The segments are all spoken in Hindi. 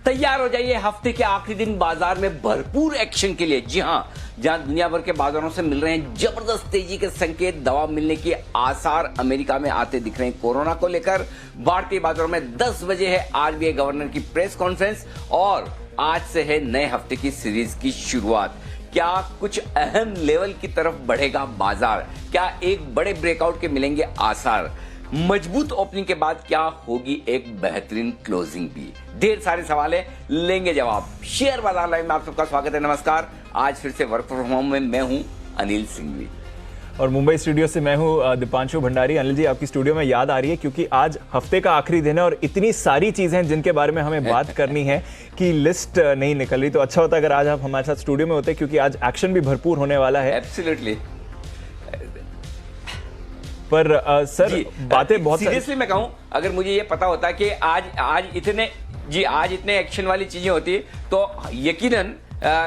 तैयार हो जाइए हफ्ते के आखिरी दिन बाजार में भरपूर एक्शन के लिए। जी हां, जहां दुनिया भर के बाजारों से मिल रहे हैं जबरदस्त तेजी के संकेत, दवा मिलने के आसार अमेरिका में आते दिख रहे हैं। कोरोना को लेकर भारतीय बाजारों में 10 बजे है आरबीआई गवर्नर की प्रेस कॉन्फ्रेंस और आज से है नए हफ्ते की सीरीज की शुरुआत। क्या कुछ अहम लेवल की तरफ बढ़ेगा बाजार? क्या एक बड़े ब्रेकआउट के मिलेंगे आसार? मजबूत ओपनिंग के बाद क्या होगी एक बेहतरीन क्लोजिंग भी? ढेर सारे सवाल है, लेंगे जवाब। शेयर बाजार लाइव में आप सबका स्वागत है, नमस्कार। आज फिर से वर्क फ्रॉम होम में मैं हूं अनिल सिंघवी और मुंबई स्टूडियो से मैं हूं दीपांशु भंडारी। अनिल जी, आपकी स्टूडियो में याद आ रही है क्योंकि आज हफ्ते का आखिरी दिन है और इतनी सारी चीजें हैं जिनके बारे में हमें बात करनी है कि लिस्ट नहीं निकल रही। तो अच्छा होता अगर आज आप हमारे साथ स्टूडियो में होते क्योंकि आज एक्शन भी भरपूर होने वाला है। एब्सोल्युटली। पर सर बातें बहुत सीरियसली मैं कहूं, अगर मुझे ये पता होता कि आज इतने एक्शन वाली चीजें होती तो यकीनन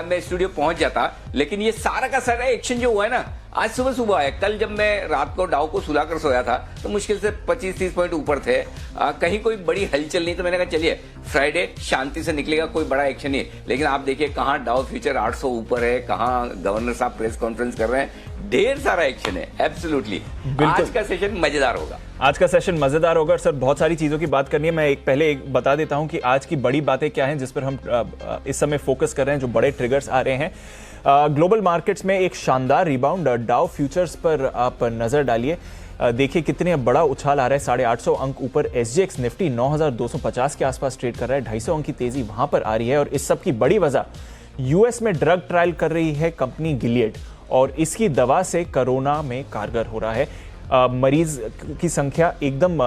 मैं स्टूडियो पहुंच जाता। लेकिन ये सारा का सारा एक्शन जो हुआ है ना, आज सुबह सुबह है। कल जब मैं रात को डाउ को सुलाकर सोया था तो मुश्किल से 25-30 पॉइंट ऊपर थे। कहीं कोई बड़ी हलचल नहीं, तो मैंने कहा चलिए फ्राइडे शांति से निकलेगा, कोई बड़ा एक्शन नहीं। लेकिन आप देखिए कहाँ डाउ फ्यूचर 800 ऊपर है, कहाँ गवर्नर साहब प्रेस कॉन्फ्रेंस कर रहे हैं, ढेर सारा एक्शन है। एब्सोल्युटली आज का सेशन मजेदार होगा। आज का सेशन मजेदार होगा सर। बहुत सारी चीजों की बात करनी है। मैं पहले बता देता हूं कि आज की बड़ी बातें क्या हैं जिस पर हम इस समय फोकस कर रहे हैं, जो बड़े ट्रिगर्स आ रहे हैं। ग्लोबल मार्केट्स में एक शानदार रिबाउंड, डाउ फ्यूचर्स पर आप नजर डालिए। देखिए कितने बड़ा उछाल आ रहा है, 850 अंक ऊपर। एसजीएक्स निफ्टी 9250 के आसपास ट्रेड कर रहा है, 250 अंक की तेजी वहां पर आ रही है। और इस सब की बड़ी वजह यूएस में ड्रग ट्रायल कर रही है कंपनी गिलियड और इसकी दवा से कोरोना में कारगर हो रहा है। मरीज की संख्या एकदम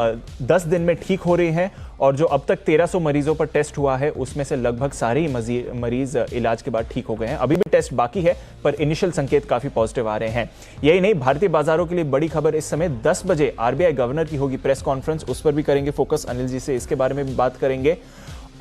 10 दिन में ठीक हो रही है और जो अब तक 1300 मरीजों पर टेस्ट हुआ है उसमें से लगभग सारे ही मरीज इलाज के बाद ठीक हो गए हैं। अभी भी टेस्ट बाकी है पर इनिशियल संकेत काफी पॉजिटिव आ रहे हैं। यही नहीं, भारतीय बाजारों के लिए बड़ी खबर इस समय 10 बजे आरबीआई गवर्नर की होगी प्रेस कॉन्फ्रेंस, उस पर भी करेंगे फोकस। अनिल जी से इसके बारे में भी बात करेंगे।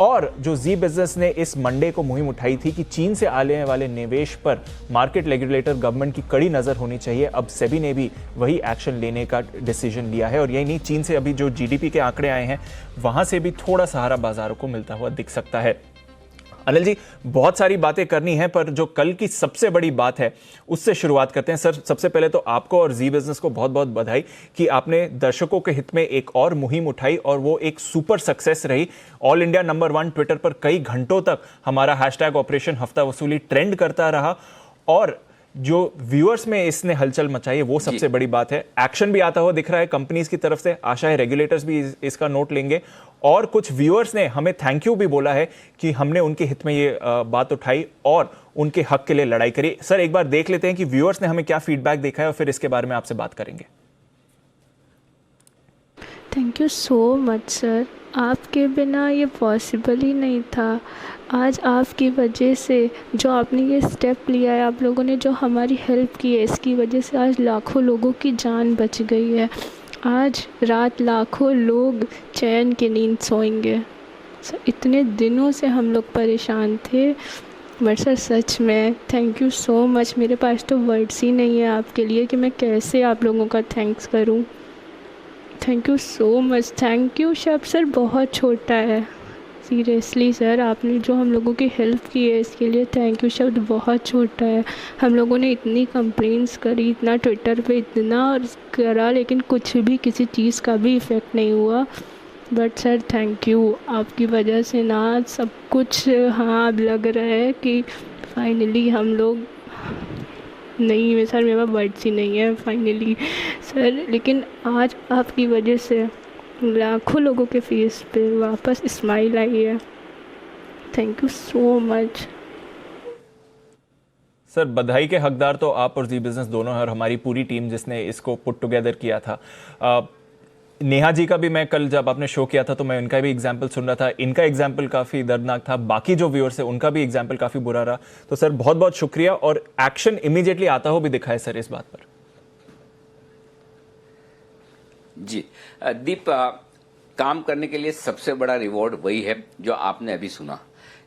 और जो जी बिजनेस ने इस मंडे को मुहिम उठाई थी कि चीन से आने वाले निवेश पर मार्केट रेगुलेटर गवर्नमेंट की कड़ी नजर होनी चाहिए, अब सेबी ने भी वही एक्शन लेने का डिसीजन लिया है। और यही नहीं, चीन से अभी जो जीडीपी के आंकड़े आए हैं वहां से भी थोड़ा सहारा बाजारों को मिलता हुआ दिख सकता है। अनिल जी, बहुत सारी बातें करनी है पर जो कल की सबसे बड़ी बात है उससे शुरुआत करते हैं। सर, सबसे पहले तो आपको और जी बिजनेस को बहुत बहुत बधाई कि आपने दर्शकों के हित में एक और मुहिम उठाई और वो एक सुपर सक्सेस रही। ऑल इंडिया नंबर 1 ट्विटर पर कई घंटों तक हमारा हैशटैग ऑपरेशन हफ्ता वसूली ट्रेंड करता रहा और जो व्यूअर्स में इसने हलचल मचाई है वो सबसे बड़ी बात है। एक्शन भी आता हुआ दिख रहा है कंपनीज की तरफ से, आशा है रेगुलेटर्स भी इसका नोट लेंगे। और कुछ व्यूअर्स ने हमें थैंक यू भी बोला है कि हमने उनके हित में ये बात उठाई और उनके हक के लिए लड़ाई करी। सर, एक बार देख लेते हैं कि व्यूअर्स ने हमें क्या फीडबैक देखा है और फिर इसके बारे में आपसे बात करेंगे। Thank you so much sir, आपके बिना ये पॉसिबल ही नहीं था। आज आपकी वजह से जो आपने ये स्टेप लिया है, आप लोगों ने जो हमारी हेल्प की है, इसकी वजह से आज लाखों लोगों की जान बच गई है। आज रात लाखों लोग चैन की नींद सोएंगे। सर, इतने दिनों से हम लोग परेशान थे, बट सर सच में थैंक यू सो मच। मेरे पास तो वर्ड्स ही नहीं है आपके लिए कि मैं कैसे आप लोगों का थैंक्स करूं। Thank you so much. Thank you शब्द सर बहुत छोटा है, सीरियसली सर, आपने जो हम लोगों की हेल्प की है इसके लिए थैंक यू शब्द बहुत छोटा है। हम लोगों ने इतनी कंप्लेंट्स करी, इतना ट्विटर पे इतना करा, लेकिन कुछ भी किसी चीज़ का भी इफ़ेक्ट नहीं हुआ। बट सर थैंक यू, आपकी वजह से ना सब कुछ, हाँ अब लग रहा है कि फाइनली हम लोग, नहीं सर मेरा वर्ड्स ही नहीं है फाइनली सर, लेकिन आज आपकी वजह से लाखों लोगों के फेस पे वापस स्माइल आई है। Thank you so much sir. बधाई के हकदार तो आप और जी बिजनेस दोनों हैं और हमारी पूरी टीम जिसने इसको पुट टुगेदर किया था। नेहा जी का भी मैं कल जब आपने शो किया था तो मैं उनका भी एग्जाम्पल सुन रहा था, इनका एग्जाम्पल काफ़ी दर्दनाक था, बाकी जो व्यूअर्स है उनका भी एग्जाम्पल काफ़ी बुरा रहा। तो सर बहुत बहुत शुक्रिया और एक्शन इमीडिएटली आता हो भी दिखा है सर इस बात पर। जी दीप, काम करने के लिए सबसे बड़ा रिवॉर्ड वही है जो आपने अभी सुना।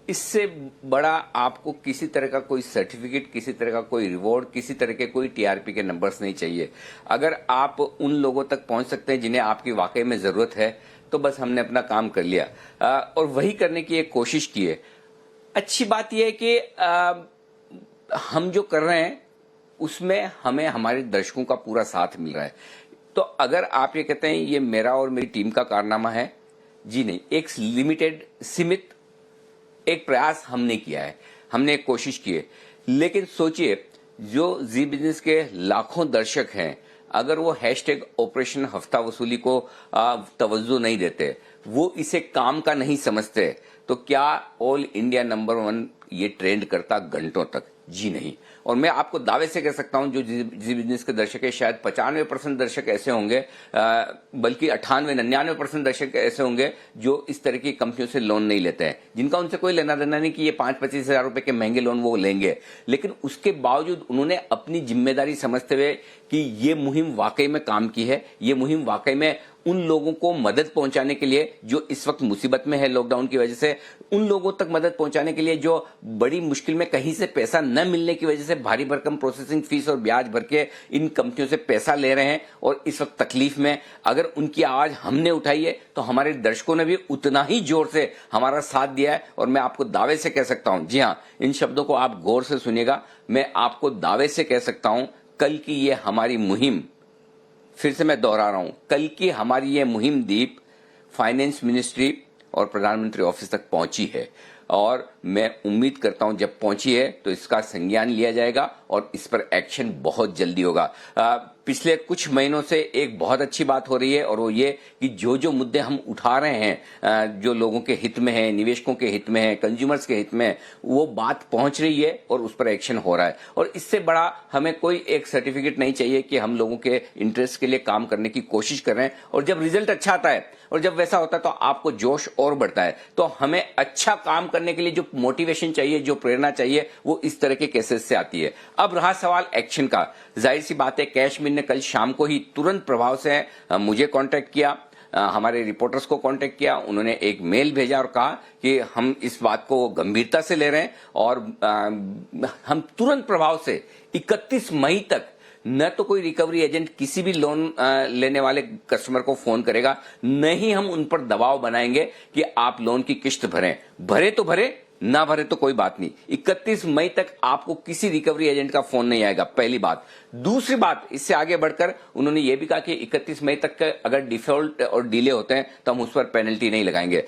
इससे बड़ा आपको किसी तरह का कोई सर्टिफिकेट, किसी तरह का कोई रिवॉर्ड, किसी तरह के कोई टीआरपी के नंबर्स नहीं चाहिए। अगर आप उन लोगों तक पहुंच सकते हैं जिन्हें आपकी वाकई में जरूरत है तो बस हमने अपना काम कर लिया और वही करने की एक कोशिश की है। अच्छी बात यह है कि हम जो कर रहे हैं उसमें हमें हमारे दर्शकों का पूरा साथ मिल रहा है। तो अगर आप ये कहते हैं ये मेरा और मेरी टीम का कारनामा है, जी नहीं, एक लिमिटेड सीमित एक प्रयास हमने किया है, हमने एक कोशिश की है। लेकिन सोचिए जो जी बिजनेस के लाखों दर्शक हैं, अगर वो हैशटैग ऑपरेशन हफ्ता वसूली को तवज्जो नहीं देते, वो इसे काम का नहीं समझते, तो क्या ऑल इंडिया नंबर 1 ये ट्रेंड करता घंटों तक? जी नहीं। और मैं आपको दावे से कह सकता हूं जो जी बिजनेस के दर्शक है, शायद 95% दर्शक ऐसे होंगे, बल्कि 98-99% दर्शक ऐसे होंगे जो इस तरह की कंपनियों से लोन नहीं लेते हैं, जिनका उनसे कोई लेना देना नहीं कि ये 5-25 हजार रुपए के महंगे लोन वो लेंगे। लेकिन उसके बावजूद उन्होंने अपनी जिम्मेदारी समझते हुए कि ये मुहिम वाकई में काम की है, ये मुहिम वाकई में उन लोगों को मदद पहुंचाने के लिए जो इस वक्त मुसीबत में है लॉकडाउन की वजह से, उन लोगों तक मदद पहुंचाने के लिए जो बड़ी मुश्किल में कहीं से पैसा न मिलने की वजह से भारी भरकम प्रोसेसिंग फीस और ब्याज भर के इन कंपनियों से पैसा ले रहे हैं और इस वक्त तकलीफ में, अगर उनकी आवाज हमने उठाई है तो हमारे दर्शकों ने भी उतना ही जोर से हमारा साथ दिया है। और मैं आपको दावे से कह सकता हूं, जी हां, इन शब्दों को आप गौर से सुनिएगा, मैं आपको दावे से कह सकता हूं कल की ये हमारी मुहिम, फिर से मैं दोहरा रहा हूं, कल की हमारी ये मुहिम दीप फाइनेंस मिनिस्ट्री और प्रधानमंत्री ऑफिस तक पहुंची है। और मैं उम्मीद करता हूं जब पहुंची है तो इसका संज्ञान लिया जाएगा और इस पर एक्शन बहुत जल्दी होगा। पिछले कुछ महीनों से एक बहुत अच्छी बात हो रही है और वो ये कि जो मुद्दे हम उठा रहे हैं, जो लोगों के हित में है, निवेशकों के हित में है, कंज्यूमर्स के हित में है, वो बात पहुंच रही है और उस पर एक्शन हो रहा है। और इससे बड़ा हमें कोई एक सर्टिफिकेट नहीं चाहिए कि हम लोगों के इंटरेस्ट के लिए काम करने की कोशिश कर रहे हैं। और जब रिजल्ट अच्छा आता है और जब वैसा होता है तो आपको जोश और बढ़ता है। तो हमें अच्छा काम करने के लिए जो मोटिवेशन चाहिए, जो प्रेरणा चाहिए, वो इस तरह के केसेस से आती है। अब रहा सवाल एक्शन का, जाहिर सी बात है कैशमिन ने कल शाम को ही तुरंत प्रभाव से मुझे कांटेक्ट किया, हमारे रिपोर्टर्स को कांटेक्ट किया, उन्होंने एक मेल भेजा और कहा कि हम इस बात को गंभीरता से ले रहे हैं और हम तुरंत प्रभाव से 31 मई तक न तो कोई रिकवरी एजेंट किसी भी लोन लेने वाले कस्टमर को फोन करेगा, न ही हम उन पर दबाव बनाएंगे कि आप लोन की किश्त भरें। भरे तो भरे, ना भरे तो कोई बात नहीं। 31 मई तक आपको किसी रिकवरी एजेंट का फोन नहीं आएगा, पहली बात। दूसरी बात, इससे आगे बढ़कर उन्होंने ये भी कहा कि 31 मई तक अगर डिफॉल्ट और डिले होते हैं तो हम उस पर पेनल्टी नहीं लगाएंगे।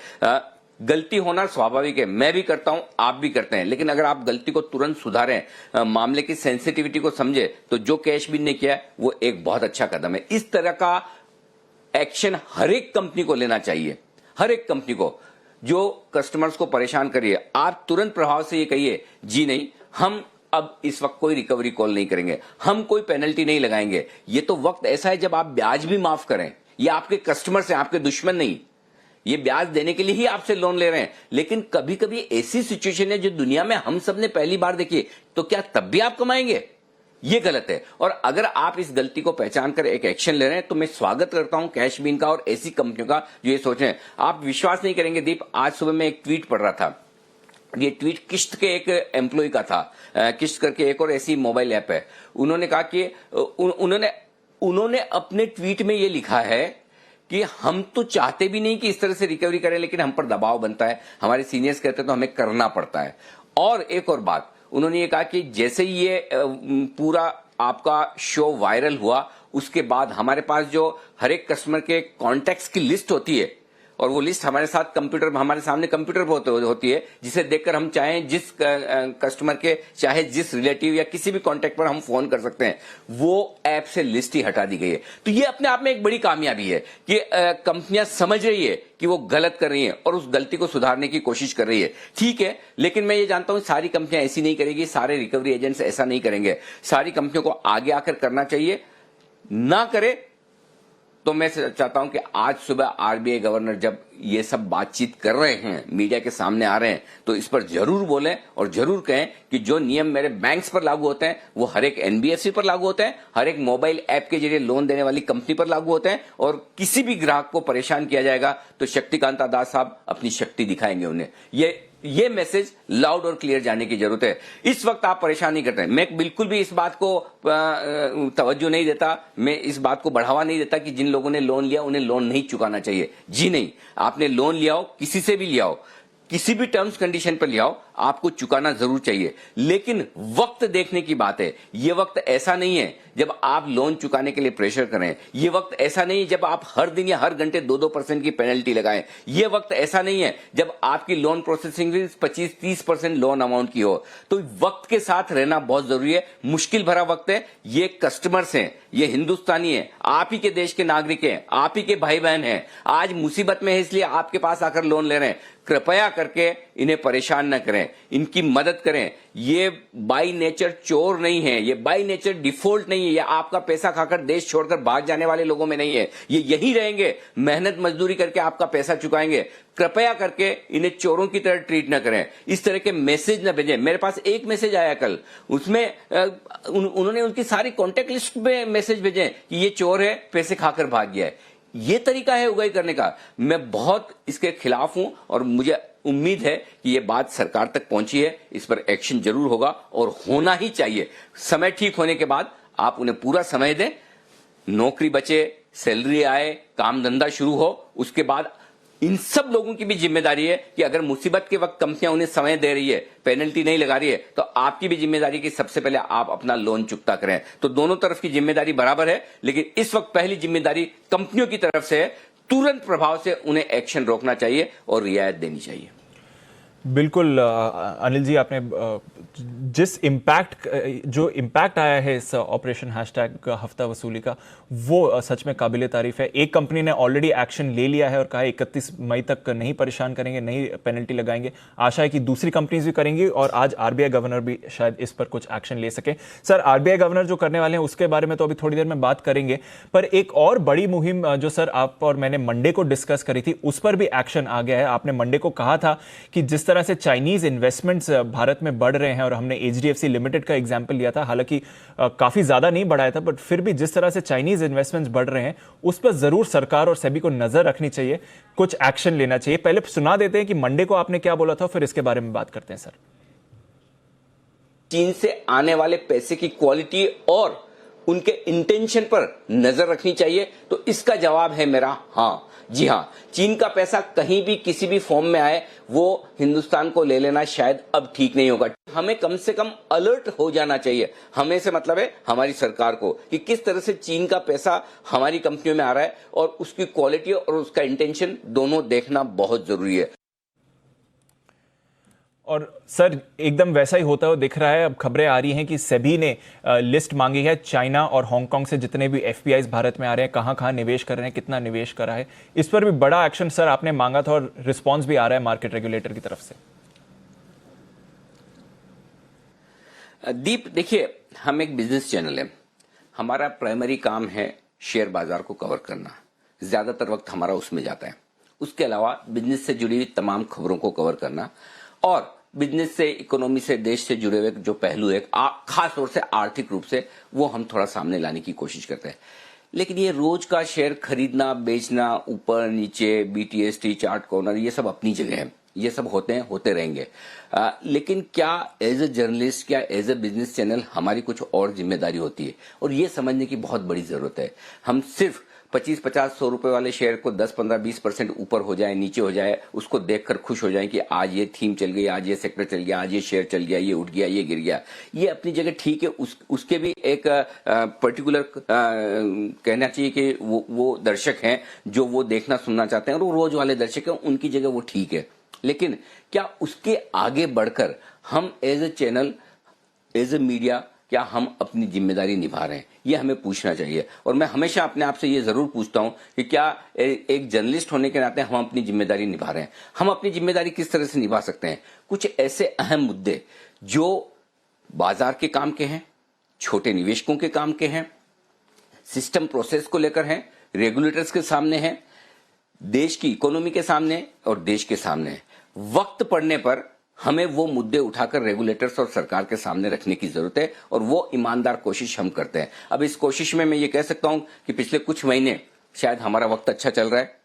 गलती होना स्वाभाविक है, मैं भी करता हूं, आप भी करते हैं, लेकिन अगर आप गलती को तुरंत सुधारें, मामले की सेंसिटिविटी को समझे, तो जो कैशबिन ने किया है वो एक बहुत अच्छा कदम है। इस तरह का एक्शन हर एक कंपनी को लेना चाहिए, हर एक कंपनी को जो कस्टमर्स को परेशान करिए। आप तुरंत प्रभाव से ये कहिए, जी नहीं, हम अब इस वक्त कोई रिकवरी कॉल नहीं करेंगे, हम कोई पेनल्टी नहीं लगाएंगे। ये तो वक्त ऐसा है जब आप ब्याज भी माफ करें। ये आपके कस्टमर्स हैं, आपके दुश्मन नहीं। ये ब्याज देने के लिए ही आपसे लोन ले रहे हैं। लेकिन कभी कभी ऐसी सिचुएशन है जो दुनिया में हम सब ने पहली बार देखी, तो क्या तब भी आप कमाएंगे? ये गलत है। और अगर आप इस गलती को पहचान कर एक एक्शन ले रहे हैं तो मैं स्वागत करता हूं कैशबिन का और ऐसी कंपनियों का जो ये सोच रहे हैं। आप विश्वास नहीं करेंगे दीप, आज सुबह मैं एक ट्वीट पढ़ रहा था। ये ट्वीट किश्त के एक एम्प्लॉय का था, किश्त करके एक और ऐसी मोबाइल ऐप है। उन्होंने कहा कि उन्होंने अपने ट्वीट में ये लिखा है कि हम तो चाहते भी नहीं कि इस तरह से रिकवरी करें, लेकिन हम पर दबाव बनता है, हमारे सीनियर्स कहते हैं तो हमें करना पड़ता है। और एक और बात, उन्होंने ये कहा कि जैसे ही ये पूरा आपका शो वायरल हुआ, उसके बाद हमारे पास जो हर एक कस्टमर के कॉन्टैक्ट्स की लिस्ट होती है, और वो लिस्ट हमारे साथ कंप्यूटर, हमारे सामने कंप्यूटर पर होती है, जिसे देखकर हम चाहें जिस कस्टमर के चाहे जिस रिलेटिव या किसी भी कॉन्टैक्ट पर हम फोन कर सकते हैं। वो ऐप से लिस्ट ही हटा दी गई है। तो ये अपने आप में एक बड़ी कामयाबी है कि कंपनियां समझ रही है कि वो गलत कर रही हैं और उस गलती को सुधारने की कोशिश कर रही है। ठीक है, लेकिन मैं ये जानता हूं सारी कंपनियां ऐसी नहीं करेगी, सारे रिकवरी एजेंट्स ऐसा नहीं करेंगे। सारी कंपनियों को आगे आकर करना चाहिए, ना करे तो मैं चाहता हूं कि आज सुबह आरबीआई गवर्नर जब ये सब बातचीत कर रहे हैं, मीडिया के सामने आ रहे हैं, तो इस पर जरूर बोलें और जरूर कहें कि जो नियम मेरे बैंक्स पर लागू होते हैं वो हर एक एनबीएफसी पर लागू होते हैं, हर एक मोबाइल ऐप के जरिए लोन देने वाली कंपनी पर लागू होते हैं। और किसी भी ग्राहक को परेशान किया जाएगा तो शक्तिकांता दास साहब अपनी शक्ति दिखाएंगे उन्हें। ये ये मैसेज लाउड और क्लियर जाने की जरूरत है। इस वक्त आप परेशान नहीं कर रहे हैं। मैं बिल्कुल भी इस बात को तवज्जो नहीं देता, मैं इस बात को बढ़ावा नहीं देता कि जिन लोगों ने लोन लिया उन्हें लोन नहीं चुकाना चाहिए। जी नहीं, आपने लोन लिया हो, किसी से भी लिया हो, किसी भी टर्म्स कंडीशन पर लिया हो, आपको चुकाना जरूर चाहिए। लेकिन वक्त देखने की बात है। यह वक्त ऐसा नहीं है जब आप लोन चुकाने के लिए प्रेशर करें। यह वक्त ऐसा नहीं है जब आप हर दिन या हर घंटे 2-2% की पेनल्टी लगाएं। यह वक्त ऐसा नहीं है जब आपकी loan processing fees 25-30% loan amount की हो। तो वक्त के साथ रहना बहुत जरूरी है। मुश्किल भरा वक्त है। ये कस्टमर्स हैं, ये हिंदुस्तानी है, आप ही के देश के नागरिक हैं, आप ही के भाई बहन हैं। आज मुसीबत में है इसलिए आपके पास आकर लोन ले रहे हैं। कृपया करके इन्हें परेशान न करें, इनकी मदद करें। ये बाई नेचर चोर नहीं है, ये बाई नेचर डिफॉल्ट नहीं है, ये आपका पैसा खाकर देश छोड़कर भाग जाने वाले लोगों में नहीं है। ये यहीं रहेंगे, मेहनत मजदूरी करके आपका पैसा चुकाएंगे। कृपया करके इन्हें चोरों की तरह ट्रीट न करें, इस तरह के मैसेज न भेजें। मेरे पास एक मैसेज आया कल, उसमें उन्होंने उनकी सारी कॉन्टेक्ट लिस्ट में मैसेज भेजे कि ये चोर है, पैसे खाकर भाग गया है। ये तरीका है उगाई करने का। मैं बहुत इसके खिलाफ हूं और मुझे उम्मीद है कि ये बात सरकार तक पहुंची है, इस पर एक्शन जरूर होगा और होना ही चाहिए। समय ठीक होने के बाद आप उन्हें पूरा समय दें, नौकरी बचे, सैलरी आए, काम धंधा शुरू हो। उसके बाद इन सब लोगों की भी जिम्मेदारी है कि अगर मुसीबत के वक्त कंपनियां उन्हें समय दे रही है, पेनल्टी नहीं लगा रही है, तो आपकी भी जिम्मेदारी कि सबसे पहले आप अपना लोन चुकता करें। तो दोनों तरफ की जिम्मेदारी बराबर है, लेकिन इस वक्त पहली जिम्मेदारी कंपनियों की तरफ से है। तुरंत प्रभाव से उन्हें एक्शन रोकना चाहिए और रियायत देनी चाहिए। बिल्कुल अनिल जी, आपने जिस जो इम्पैक्ट आया है इस ऑपरेशन हैशटैग हफ्ता वसूली का, वो सच में काबिले तारीफ है। एक कंपनी ने ऑलरेडी एक्शन ले लिया है और कहा 31 मई तक नहीं परेशान करेंगे, नहीं पेनल्टी लगाएंगे। आशा है कि दूसरी कंपनीज भी करेंगी और आज आरबीआई गवर्नर भी शायद इस पर कुछ एक्शन ले सके। सर, आरबीआई गवर्नर जो करने वाले हैं उसके बारे में तो अभी थोड़ी देर में बात करेंगे, पर एक और बड़ी मुहिम जो सर आप और मैंने मंडे को डिस्कस करी थी, उस पर भी एक्शन आ गया है। आपने मंडे को कहा था कि जिस तरह से चाइनीज इन्वेस्टमेंट्स भारत में बढ़ रहे हैं, और हमने एचडीएफसी लिमिटेड का एग्जांपल लिया था, हालांकि काफी ज्यादा नहीं बढ़ाया था, बट फिर भी जिस तरह से चाइनीज इन्वेस्टमेंट्स बढ़ रहे हैं उस पर जरूर सरकार और सेबी को नजर रखनी चाहिए, कुछ एक्शन लेना चाहिए। पहले सुना देते हैं कि मंडे को आपने क्या बोला था, फिर इसके बारे में बात करते हैं। सर, चीन से आने वाले पैसे की क्वालिटी और उनके इंटेंशन पर नजर रखनी चाहिए, तो इसका जवाब है मेरा हाँ। जी हां, चीन का पैसा कहीं भी किसी भी फॉर्म में आए, वो हिंदुस्तान को ले लेना शायद अब ठीक नहीं होगा। हमें कम से कम अलर्ट हो जाना चाहिए। हमें से मतलब है हमारी सरकार को, कि किस तरह से चीन का पैसा हमारी कंपनियों में आ रहा है और उसकी क्वालिटी और उसका इंटेंशन दोनों देखना बहुत जरूरी है। और सर, एकदम वैसा ही होता हुआ दिख रहा है। अब खबरें आ रही हैं कि सेबी ने लिस्ट मांगी है चाइना और हांगकांग से, जितने भी एफपीआईज भारत में आ रहे हैं, कहां कहां निवेश कर रहे हैं, कितना निवेश करा है। इस पर भी बड़ा एक्शन सर आपने मांगा था और रिस्पांस भी आ रहा है मार्केट रेगुलेटर की तरफ से। दीप, देखिए, हम एक बिजनेस चैनल है, हमारा प्राइमरी काम है शेयर बाजार को कवर करना, ज्यादातर वक्त हमारा उसमें जाता है। उसके अलावा बिजनेस से जुड़ी हुई तमाम खबरों को कवर करना और बिजनेस से, इकोनॉमी से, देश से जुड़े हुए जो पहलू है, खास तौर से आर्थिक रूप से, वो हम थोड़ा सामने लाने की कोशिश करते हैं। लेकिन ये रोज का शेयर खरीदना, बेचना, ऊपर नीचे, बीटीएसटी, चार्ट कॉर्नर, ये सब अपनी जगह है, ये सब होते हैं, होते रहेंगे। लेकिन क्या एज ए जर्नलिस्ट, क्या एज ए बिजनेस चैनल हमारी कुछ और जिम्मेदारी होती है, और ये समझने की बहुत बड़ी जरूरत है। हम सिर्फ 25-50-100 रुपए वाले शेयर को 10-15-20% ऊपर हो जाए, नीचे हो जाए, उसको देखकर खुश हो जाए कि आज ये थीम चल गई, आज ये सेक्टर चल गया, आज ये शेयर चल गया, ये उठ गया, ये गिर गया, ये अपनी जगह ठीक है। उसके भी एक पर्टिकुलर कहना चाहिए कि वो दर्शक हैं जो वो देखना सुनना चाहते हैं, और वो रोज वाले दर्शक हैं, उनकी जगह वो ठीक है। लेकिन क्या उसके आगे बढ़कर हम as a channel, as a media, क्या हम अपनी जिम्मेदारी निभा रहे हैं, ये हमें पूछना चाहिए। और मैं हमेशा अपने आप से ये जरूर पूछता हूं कि क्या एक जर्नलिस्ट होने के नाते हम अपनी जिम्मेदारी निभा रहे हैं। हम अपनी जिम्मेदारी किस तरह से निभा सकते हैं? कुछ ऐसे अहम मुद्दे जो बाजार के काम के हैं, छोटे निवेशकों के काम के हैं, सिस्टम प्रोसेस को लेकर हैं, रेगुलेटर्स के सामने हैं, देश की इकोनॉमी के सामने और देश के सामने। वक्त पड़ने पर हमें वो मुद्दे उठाकर रेगुलेटर्स और सरकार के सामने रखने की जरूरत है, और वो ईमानदार कोशिश हम करते हैं। अब इस कोशिश में मैं ये कह सकता हूं कि पिछले कुछ महीने शायद हमारा वक्त अच्छा चल रहा है।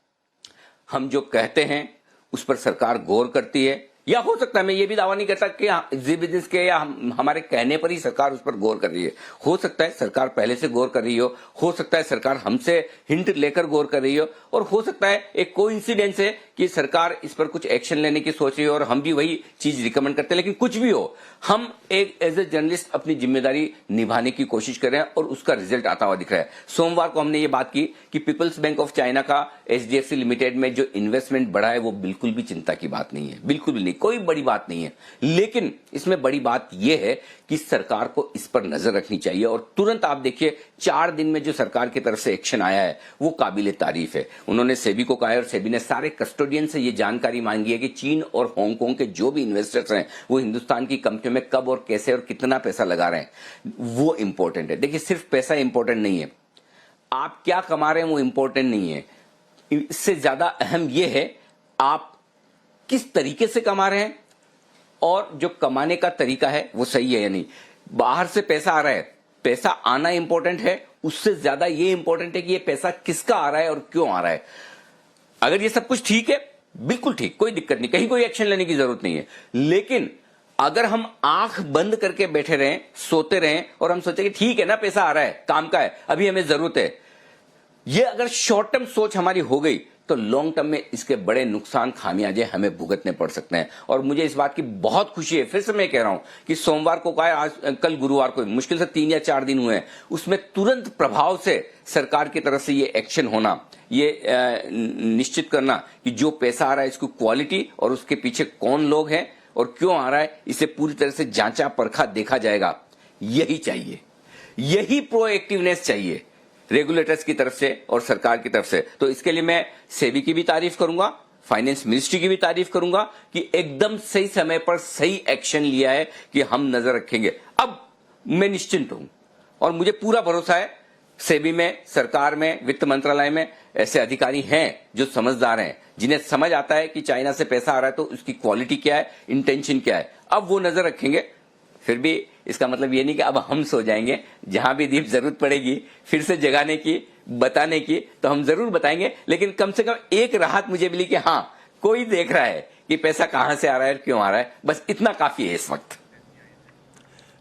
हम जो कहते हैं उस पर सरकार गौर करती है, या हो सकता है, मैं ये भी दावा नहीं करता कि जी बिजनेस के या हमारे कहने पर ही सरकार उस पर गौर कर रही है। हो सकता है सरकार पहले से गौर कर रही हो सकता है सरकार हमसे हिंट लेकर गौर कर रही हो, और हो सकता है एक कोइंसिडेंस है कि सरकार इस पर कुछ एक्शन लेने की सोच रही है और हम भी वही चीज रिकमेंड करते हैं। लेकिन कुछ भी हो, हम एक एज ए जर्नलिस्ट अपनी जिम्मेदारी निभाने की कोशिश कर रहे हैं और उसका रिजल्ट आता हुआ दिख रहा है। सोमवार को हमने ये बात की कि पीपल्स बैंक ऑफ चाइना का HDFC लिमिटेड में जो इन्वेस्टमेंट बढ़ा है वो बिल्कुल भी चिंता की बात नहीं है, बिल्कुल भी नहीं, कोई बड़ी बात नहीं है। लेकिन इसमें बड़ी बात यह है कि सरकार को इस पर नजर रखनी चाहिए, और तुरंत आप देखिए 4 दिन में जो सरकार की तरफ से एक्शन आया है वो काबिले तारीफ है। उन्होंने सेबी को कहा है और सेबी ने सारे कस्टोडियन से ये जानकारी मांगी है कि चीन और हांगकांग के जो भी इन्वेस्टर्स हैं वो हिंदुस्तान की कंपनियों में कब और कैसे और कितना पैसा लगा रहे हैं, वो इंपॉर्टेंट है। देखिए, सिर्फ पैसा इंपॉर्टेंट नहीं है, आप क्या कमा रहे हैं वो इंपॉर्टेंट नहीं है, इससे ज्यादा अहम यह है आप किस तरीके से कमा रहे हैं और जो कमाने का तरीका है वो सही है या नहीं। बाहर से पैसा आ रहा है, पैसा आना इंपॉर्टेंट है, उससे ज्यादा ये इंपॉर्टेंट है कि ये पैसा किसका आ रहा है और क्यों आ रहा है। अगर ये सब कुछ ठीक है, बिल्कुल ठीक, कोई दिक्कत नहीं, कहीं कोई एक्शन लेने की जरूरत नहीं है। लेकिन अगर हम आंख बंद करके बैठे रहें, सोते रहें और हम सोचे कि ठीक है ना, पैसा आ रहा है, काम का है, अभी हमें जरूरत है, ये अगर शॉर्ट टर्म सोच हमारी हो गई तो लॉन्ग टर्म में इसके बड़े नुकसान, खामियाजे हमें भुगतने पड़ सकते हैं। और मुझे इस बात की बहुत खुशी है, फिर से मैं कह रहा हूं कि सोमवार को कहा, आज कल गुरुवार को, मुश्किल से 3 या 4 दिन हुए हैं, उसमें तुरंत प्रभाव से सरकार की तरफ से ये एक्शन होना, ये निश्चित करना कि जो पैसा आ रहा है इसकी क्वालिटी और उसके पीछे कौन लोग हैं और क्यों आ रहा है, इसे पूरी तरह से जांचा परखा देखा जाएगा। यही चाहिए, यही प्रोएक्टिवनेस चाहिए रेगुलेटर्स की तरफ से और सरकार की तरफ से। तो इसके लिए मैं सेबी की भी तारीफ करूंगा, फाइनेंस मिनिस्ट्री की भी तारीफ करूंगा कि एकदम सही समय पर सही एक्शन लिया है कि हम नजर रखेंगे। अब मैं निश्चिंत हूं और मुझे पूरा भरोसा है सेबी में, सरकार में, वित्त मंत्रालय में ऐसे अधिकारी हैं जो समझदार हैं, जिन्हें समझ आता है कि चाइना से पैसा आ रहा है तो उसकी क्वालिटी क्या है, इंटेंशन क्या है। अब वो नजर रखेंगे। फिर भी इसका मतलब ये नहीं कि अब हम सो जाएंगे, जहां भी दीप जरूरत पड़ेगी फिर से जगाने की, बताने की, तो हम जरूर बताएंगे। लेकिन कम से कम एक राहत मुझे मिली कि हां, कोई देख रहा है कि पैसा कहां से आ रहा है, क्यों आ रहा है, बस इतना काफी है इस वक्त।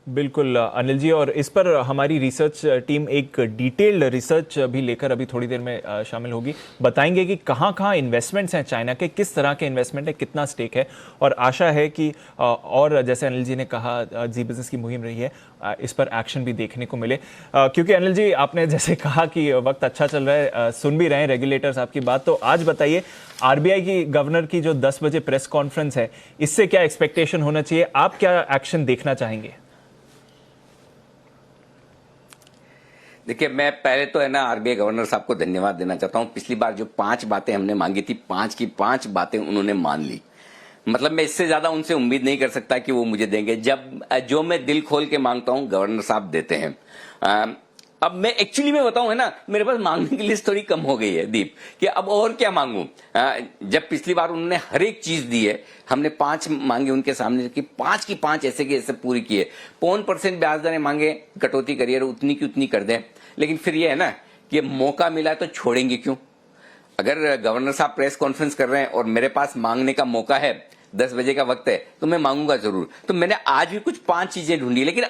बिल्कुल अनिल जी, और इस पर हमारी रिसर्च टीम एक डिटेल्ड रिसर्च भी लेकर अभी थोड़ी देर में शामिल होगी। बताएंगे कि कहाँ इन्वेस्टमेंट्स हैं चाइना के, किस तरह के इन्वेस्टमेंट है, कितना स्टेक है, और आशा है कि और जैसे अनिल जी ने कहा जी बिजनेस की मुहिम रही है, इस पर एक्शन भी देखने को मिले। क्योंकि अनिल जी आपने जैसे कहा कि वक्त अच्छा चल रहा है, सुन भी रहे हैं रेगुलेटर्स आपकी बात, तो आज बताइए RBI की गवर्नर की जो 10 बजे प्रेस कॉन्फ्रेंस है, इससे क्या एक्सपेक्टेशन होना चाहिए, आप क्या एक्शन देखना चाहेंगे? देखिए, मैं पहले तो है ना RBI गवर्नर साहब को धन्यवाद देना चाहता हूं। पिछली बार जो 5 बातें हमने मांगी थी, 5 की 5 बातें उन्होंने मान ली। मतलब मैं इससे ज्यादा उनसे उम्मीद नहीं कर सकता कि वो मुझे देंगे। जब जो मैं दिल खोल के मांगता हूं गवर्नर साहब देते हैं। अब मैं एक्चुअली में बताऊं, है ना, मेरे पास मांगने की लिस्ट थोड़ी कम हो गई है दीप, कि अब और क्या मांगूं। जब पिछली बार उन्होंने हर एक चीज दी है, हमने 5 मांगे उनके सामने कि 5 की 5 ऐसे की ऐसे पूरी किए। 0.5% ब्याज दरें मांगे, कटौती करिए, उतनी की उतनी कर दें। लेकिन फिर ये है ना कि मौका मिला तो छोड़ेंगे क्यों। अगर गवर्नर साहब प्रेस कॉन्फ्रेंस कर रहे हैं और मेरे पास मांगने का मौका है, 10 बजे का वक्त है, तो मैं मांगूंगा जरूर। तो मैंने आज भी कुछ 5 चीजें ढूंढी, लेकिन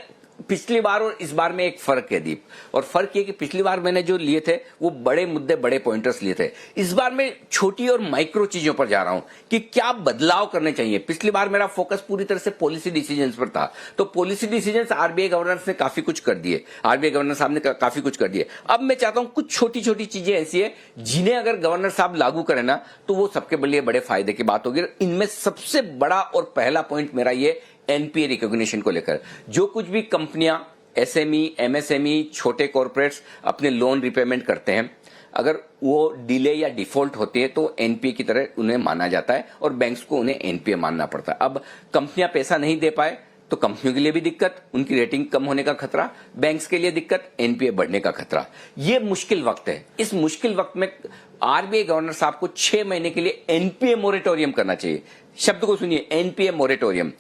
पिछली बार और इस बार में एक फर्क है दीप, और फर्क ये कि पिछली बार मैंने जो लिए थे वो बड़े मुद्दे, बड़े पॉइंटर्स लिए थे। इस बार मैं छोटी और माइक्रो चीजों पर जा रहा हूं कि क्या बदलाव करने चाहिए। पिछली बार मेरा फोकस पूरी तरह से पॉलिसी डिसीजंस पर था, तो पॉलिसी डिसीजंस RBI गवर्नर ने काफी कुछ कर दिए, RBI गवर्नर साहब ने काफी कुछ कर दिए। अब मैं चाहता हूं कुछ छोटी छोटी चीजें ऐसी है जिन्हें अगर गवर्नर साहब लागू करें ना, तो वो सबके लिए बड़े फायदे की बात होगी। इनमें सबसे बड़ा और पहला पॉइंट मेरा ये NPA रिकॉग्निशन को लेकर। जो कुछ भी कंपनियां, SME, MSME, छोटे कॉर्पोरेट्स अपने लोन रिपेमेंट करते हैं, अगर वो डिले या डिफॉल्ट होती है तो NPA की तरह उन्हें माना जाता है और बैंक्स को उन्हें NPA मानना पड़ता है। अब कंपनियां पैसा नहीं दे पाए तो कंपनियों के लिए भी दिक्कत, उनकी रेटिंग कम होने का खतरा, बैंक्स के लिए दिक्कत, NPA बढ़ने का खतरा। ये मुश्किल वक्त है। इस मुश्किल वक्त में RBI गवर्नर साहब को 6 महीने के लिए NPA मोरेटोरियम करना चाहिए। शब्द को सुनिए, NPA मोरेटोरियम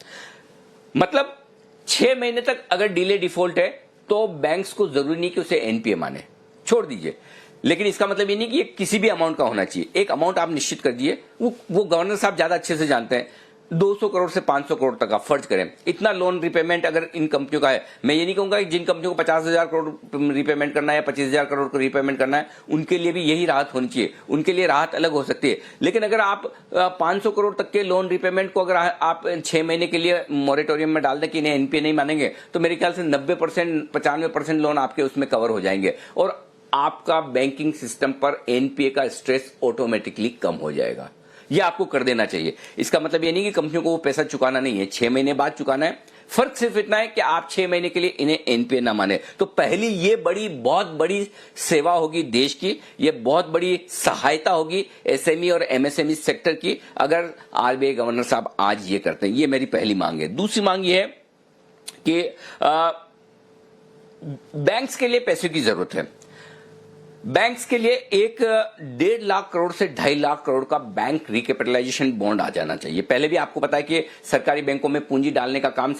मतलब 6 महीने तक अगर डिले डिफॉल्ट है तो बैंक्स को जरूरी नहीं कि उसे NPA माने, छोड़ दीजिए। लेकिन इसका मतलब ये नहीं कि ये किसी भी अमाउंट का होना चाहिए। एक अमाउंट आप निश्चित कर दिए, वो गवर्नर साहब ज्यादा अच्छे से जानते हैं। 200 करोड़ से 500 करोड़ तक आप फर्ज करें, इतना लोन रिपेमेंट अगर इन कंपनियों का है, मैं ये नहीं कहूंगा कि जिन कंपनियों को 50,000 करोड़ रिपेमेंट करना है या 25,000 करोड़ को रिपेमेंट करना है उनके लिए भी यही राहत होनी चाहिए, उनके लिए राहत अलग हो सकती है। लेकिन अगर आप 500 करोड़ तक के लोन रिपेमेंट को अगर आप 6 महीने के लिए मॉरेटोरियम में डाल दें कि इन्हें एनपीए नहीं मानेंगे, तो मेरे ख्याल से 90% 95% लोन आपके उसमें कवर हो जाएंगे और आपका बैंकिंग सिस्टम पर एनपीए का स्ट्रेस ऑटोमेटिकली कम हो जाएगा। ये आपको कर देना चाहिए। इसका मतलब ये नहीं कि कंपनियों को वो पैसा चुकाना नहीं है, 6 महीने बाद चुकाना है। फर्क सिर्फ इतना है कि आप 6 महीने के लिए इन्हें एनपीए ना माने। तो पहली ये बहुत बड़ी सेवा होगी देश की, ये बहुत बड़ी सहायता होगी एसएमई और एमएसएमई सेक्टर की अगर आरबीआई गवर्नर साहब आज ये करते हैं। ये मेरी पहली मांग है। दूसरी मांग ये है कि बैंक्स के लिए पैसे की जरूरत है। बैंक्स के लिए 1.5 लाख करोड़ से 2.5 लाख करोड़ का बैंक रिकैपिटलाइजेशन बॉन्ड आ जाना चाहिए। पहले भी आपको पता है कि सरकारी बैंकों में पूंजी डालने का काम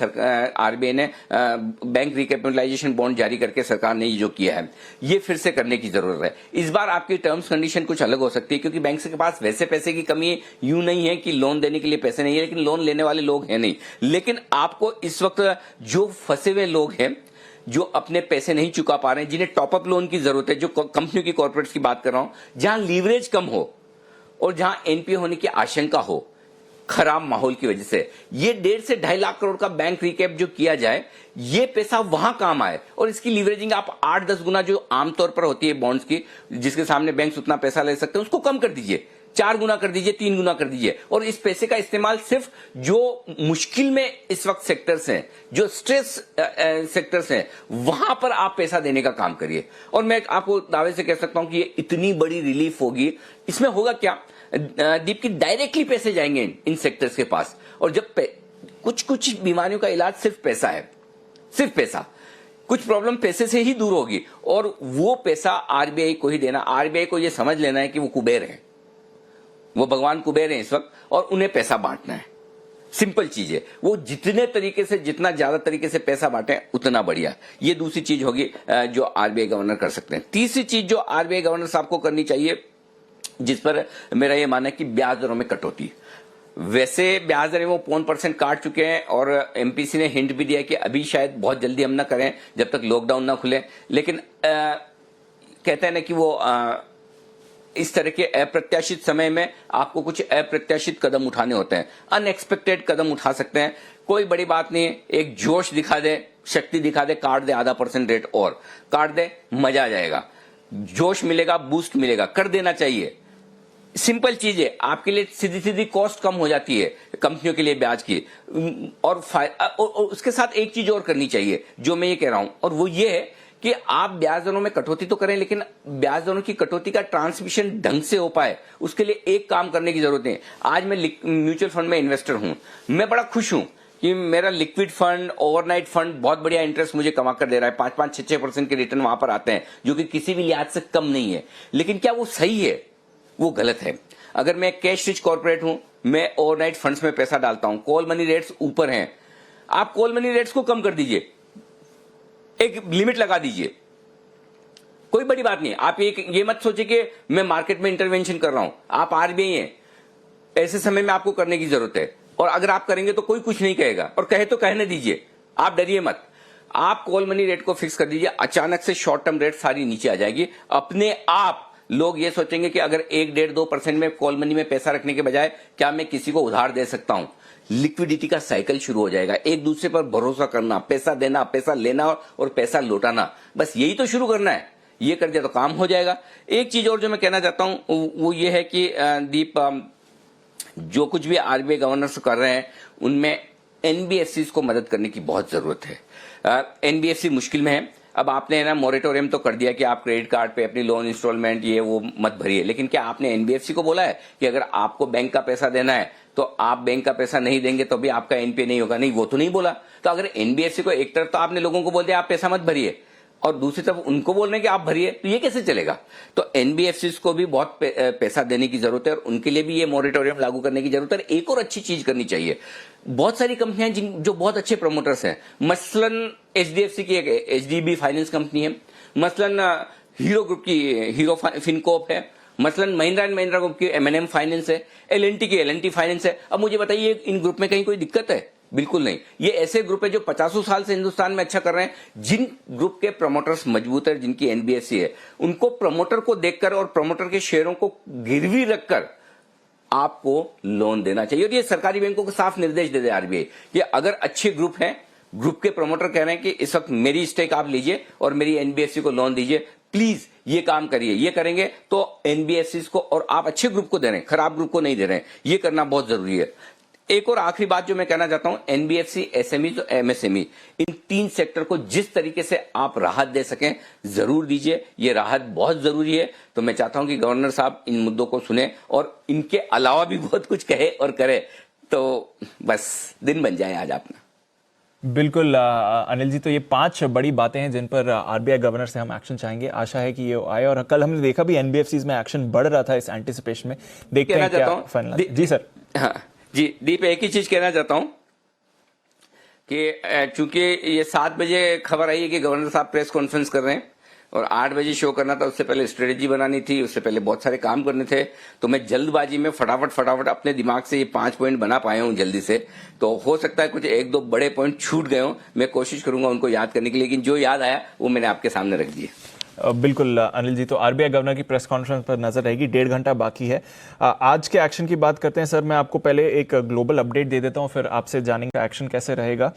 आरबीआई ने बैंक रिकैपिटलाइजेशन बॉन्ड जारी करके सरकार ने जो किया है, ये फिर से करने की जरूरत है। इस बार आपकी टर्म्स कंडीशन कुछ अलग हो सकती है क्योंकि बैंक के पास वैसे पैसे की कमी यूं नहीं है कि लोन देने के लिए पैसे नहीं है, लेकिन लोन लेने वाले लोग हैं नहीं। लेकिन आपको इस वक्त जो फंसे हुए लोग हैं, जो अपने पैसे नहीं चुका पा रहे हैं, जिन्हें टॉपअप लोन की जरूरत है, जो कंपनियों की कॉर्पोरेट्स की बात कर रहा हूं, जहां लीवरेज कम हो और जहां एनपीए होने की आशंका हो खराब माहौल की वजह से, ये 1.5 से 2.5 लाख करोड़ का बैंक रिकैप जो किया जाए, ये पैसा वहां काम आए और इसकी लीवरेजिंग आप 8-10 गुना जो आमतौर पर होती है बॉन्ड्स की, जिसके सामने बैंक उतना पैसा ले सकते हैं, उसको कम कर दीजिए, 4 गुना कर दीजिए, 3 गुना कर दीजिए। और इस पैसे का इस्तेमाल सिर्फ जो मुश्किल में इस वक्त सेक्टर्स हैं, जो स्ट्रेस सेक्टर्स हैं, वहां पर आप पैसा देने का काम करिए। और मैं आपको दावे से कह सकता हूं कि ये इतनी बड़ी रिलीफ होगी। इसमें होगा क्या दीप, की डायरेक्टली पैसे जाएंगे इन सेक्टर्स के पास। और जब कुछ बीमारियों का इलाज सिर्फ पैसा है, सिर्फ पैसा, कुछ प्रॉब्लम पैसे से ही दूर होगी और वो पैसा आरबीआई को ही देना। आरबीआई को ये समझ लेना है कि वो कुबेर है, वो भगवान कुबेर हैं इस वक्त और उन्हें पैसा बांटना है। सिंपल चीज है, वो जितने तरीके से, जितना ज्यादा तरीके से पैसा बांटे उतना बढ़िया। ये दूसरी चीज होगी जो आरबीआई गवर्नर कर सकते हैं। तीसरी चीज जो आरबीआई गवर्नर साहब को करनी चाहिए, जिस पर मेरा यह मानना है कि ब्याज दरों में कटौती। वैसे ब्याज दरें वो 5% काट चुके हैं और एमपीसी ने हिंट भी दिया कि अभी शायद बहुत जल्दी हम ना करें जब तक लॉकडाउन ना खुले। लेकिन कहते हैं ना कि वो इस तरह के अप्रत्याशित समय में आपको कुछ अप्रत्याशित कदम उठाने होते हैं, अनएक्सपेक्टेड कदम उठा सकते हैं। कोई बड़ी बात नहीं है, एक जोश दिखा दे, शक्ति दिखा दे, काट दे आधा % रेट और काट दे, मजा आ जाएगा, जोश मिलेगा, बूस्ट मिलेगा, कर देना चाहिए। सिंपल चीज है, आपके लिए सीधी सीधी कॉस्ट कम हो जाती है कंपनियों के लिए ब्याज की। और उसके साथ एक चीज और करनी चाहिए जो मैं ये कह रहा हूं, और वो ये है कि आप ब्याज दरों में कटौती तो करें, लेकिन ब्याज दरों की कटौती का ट्रांसमिशन ढंग से हो पाए, उसके लिए एक काम करने की जरूरत है। आज मैं म्यूचुअल फंड में इन्वेस्टर हूं, मैं बड़ा खुश हूं कि मेरा लिक्विड फंड, ओवरनाइट फंड बहुत बढ़िया इंटरेस्ट मुझे कमा कर दे रहा है। 5-5, 6-6% के रिटर्न वहां पर आते हैं, जो कि किसी भी लिहाज से कम नहीं है। लेकिन क्या वो सही है? वो गलत है। अगर मैं कैश रिच कॉर्पोरेट हूं, मैं ओवरनाइट फंड्स में पैसा डालता हूं, कॉल मनी रेट्स ऊपर हैं, आप कॉल मनी रेट्स को कम कर दीजिए, एक लिमिट लगा दीजिए, कोई बड़ी बात नहीं। आप ये मत सोचिए कि मैं मार्केट में इंटरवेंशन कर रहा हूं, आप आरबीआई हैं, ऐसे समय में आपको करने की जरूरत है। और अगर आप करेंगे तो कोई कुछ नहीं कहेगा, और कहे तो कहने दीजिए, आप डरिए मत। आप कॉल मनी रेट को फिक्स कर दीजिए, अचानक से शॉर्ट टर्म रेट सारी नीचे आ जाएगी अपने आप। लोग ये सोचेंगे कि अगर 1-1.5-2% में कॉल मनी में पैसा रखने के बजाय क्या मैं किसी को उधार दे सकता हूं। लिक्विडिटी का साइकिल शुरू हो जाएगा, एक दूसरे पर भरोसा करना, पैसा देना, पैसा लेना और पैसा लौटाना, बस यही तो शुरू करना है। ये कर दिया तो काम हो जाएगा। एक चीज और जो मैं कहना चाहता हूं वो ये है कि दीप, जो कुछ भी आरबीआई गवर्नर्स कर रहे हैं उनमें एनबीएफसी को मदद करने की बहुत जरूरत है। एनबीएफसी मुश्किल में है। अब आपने ना मोरेटोरियम तो कर दिया कि आप क्रेडिट कार्ड पे अपनी लोन इंस्टॉलमेंट ये वो मत भरिए, लेकिन क्या आपने एनबीएफसी को बोला है कि अगर आपको बैंक का पैसा देना है तो आप बैंक का पैसा नहीं देंगे तो भी आपका एनपीए नहीं होगा? नहीं, वो तो नहीं बोला। तो अगर एनबीएफसी को एक तरफ तो आपने लोगों को बोल दिया आप पैसा मत भरिए, और दूसरी तरफ उनको बोल रहे हैं कि आप भरिए, तो ये कैसे चलेगा? तो एनबीएफसी को भी बहुत पैसा देने की जरूरत है और उनके लिए भी ये मोरेटोरियम लागू करने की जरूरत है। एक और अच्छी चीज करनी चाहिए, बहुत सारी कंपनियां जो बहुत अच्छे प्रमोटर्स हैं, मसलन एचडीएफसी की एक एचडीबी फाइनेंस कंपनी है, मसलन हीरो ग्रुप की हीरो फिनकॉर्प है, मसलन महिंद्रा एंड महिंद्रा ग्रुप की M&M फाइनेंस है, L&T की L&T फाइनेंस है। अब मुझे बताइए इन ग्रुप में कहीं कोई दिक्कत है? बिल्कुल नहीं। ये ऐसे ग्रुप है जो 50 साल से हिंदुस्तान में अच्छा कर रहे हैं। जिन ग्रुप के प्रमोटर्स मजबूत है, जिनकी NBFC है, उनको प्रमोटर को देखकर और प्रमोटर के शेयरों को गिरवी रखकर आपको लोन देना चाहिए। और ये सरकारी बैंकों को साफ निर्देश दे दे RBI कि अगर अच्छे ग्रुप हैं, ग्रुप के प्रमोटर कह रहे हैं कि इस वक्त मेरी स्टेक आप लीजिए और मेरी NBFC को लोन दीजिए, प्लीज ये काम करिए। ये करेंगे तो NBFCs को, और आप अच्छे ग्रुप को दे रहे हैं, खराब ग्रुप को नहीं दे रहे हैं, ये करना बहुत जरूरी है। एक और आखिरी बात जो मैं कहना चाहता हूं, NBFC, SME तो MSME, इन 3 सेक्टर को जिस तरीके से आप राहत दे सकें जरूर दीजिए। ये राहत बहुत जरूरी है। तो मैं चाहता हूं कि गवर्नर साहब इन मुद्दों को सुने और इनके अलावा भी बहुत कुछ कहे और करे, तो बस दिन बन जाए आज अपना। बिल्कुल अनिल जी, तो ये 5 बड़ी बातें हैं जिन पर RBI गवर्नर से हम एक्शन चाहेंगे। आशा है कि ये आए, और कल हमने देखा भी NBFCs में एक्शन बढ़ रहा था इस एंटिसिपेशन में। देखते हैं क्या फाइनल। जी सर। हाँ जी दीप, एक ही चीज कहना चाहता हूं कि चूंकि ये 7 बजे खबर आई है कि गवर्नर साहब प्रेस कॉन्फ्रेंस कर रहे हैं और 8 बजे शो करना था, उससे पहले स्ट्रेटेजी बनानी थी, उससे पहले बहुत सारे काम करने थे, तो मैं जल्दबाजी में फटाफट अपने दिमाग से ये 5 पॉइंट बना पाया हूं जल्दी से। तो हो सकता है कुछ 1-2 बड़े पॉइंट छूट गए हों, मैं कोशिश करूंगा उनको याद करने की, लेकिन जो याद आया वो मैंने आपके सामने रख दिया। बिल्कुल अनिल जी, तो RBI गवर्नर की प्रेस कॉन्फ्रेंस पर नजर रहेगी। 1.5 घंटा बाकी है। आज के एक्शन की बात करते हैं सर। मैं आपको पहले एक ग्लोबल अपडेट दे देता हूं, फिर आपसे जानेंगे एक्शन कैसे रहेगा।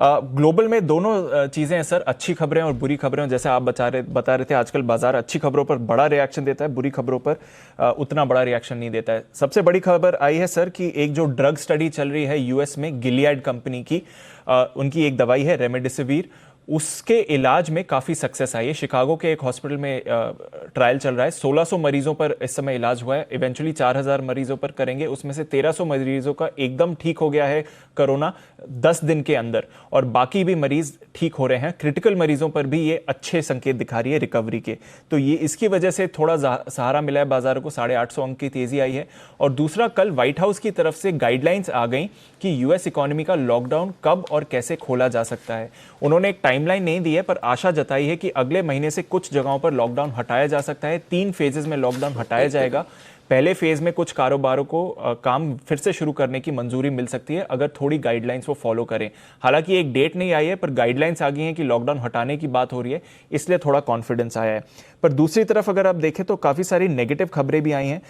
ग्लोबल में दोनों चीजें हैं सर, अच्छी खबरें और बुरी खबरें। जैसे आप बता रहे थे, आजकल बाजार अच्छी खबरों पर बड़ा रिएक्शन देता है, बुरी खबरों पर उतना बड़ा रिएक्शन नहीं देता है। सबसे बड़ी खबर आई है सर कि एक जो ड्रग स्टडी चल रही है US में, गिलियड कंपनी की, उनकी एक दवाई है रेमडेसिविर, उसके इलाज में काफ़ी सक्सेस आई है। शिकागो के एक हॉस्पिटल में ट्रायल चल रहा है। 1600 मरीजों पर इस समय इलाज हुआ है। इवेंचुअली 4000 मरीजों पर करेंगे। उसमें से 1300 मरीजों का एकदम ठीक हो गया है कोरोना 10 दिन के अंदर, और बाकी भी मरीज ठीक हो रहे हैं। क्रिटिकल मरीजों पर भी ये अच्छे संकेत दिखा रही है रिकवरी के। तो ये इसकी वजह से थोड़ा सहारा मिला है बाजारों को, 850 अंक की तेजी आई है। और दूसरा, कल व्हाइट हाउस की तरफ से गाइडलाइंस आ गई कि US इकोनॉमी का लॉकडाउन कब और कैसे खोला जा सकता है। उन्होंने एक टाइमलाइन नहीं दी है, पर आशा जताई है कि अगले महीने से कुछ जगहों पर लॉकडाउन हटाया जा सकता है। 3 फेजेस में लॉकडाउन हटाया जाएगा। पहले फेज में कुछ कारोबारों को काम फिर से शुरू करने की मंजूरी मिल सकती है अगर थोड़ी गाइडलाइंस वो फॉलो करें। हालांकि एक डेट नहीं आई है, पर गाइडलाइंस आ गई है कि लॉकडाउन हटाने की बात हो रही है, इसलिए थोड़ा कॉन्फिडेंस आया है। पर दूसरी तरफ अगर आप देखें तो काफ़ी सारी नेगेटिव खबरें भी आई हैं।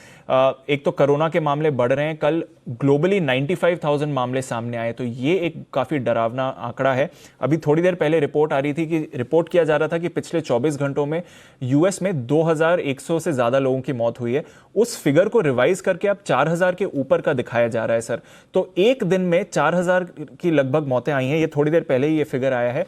एक तो कोरोना के मामले बढ़ रहे हैं। कल ग्लोबली 95,000 मामले सामने आए, तो ये एक काफ़ी डरावना आंकड़ा है। अभी थोड़ी देर पहले रिपोर्ट आ रही थी कि रिपोर्ट किया जा रहा था कि पिछले 24 घंटों में US में 2100 से ज़्यादा लोगों की मौत हुई है। उस फिगर को रिवाइज करके अब 4000 के ऊपर का दिखाया जा रहा है सर। तो एक दिन में 4000 की लगभग मौतें आई हैं। ये थोड़ी देर पहले ही ये फिगर आया है,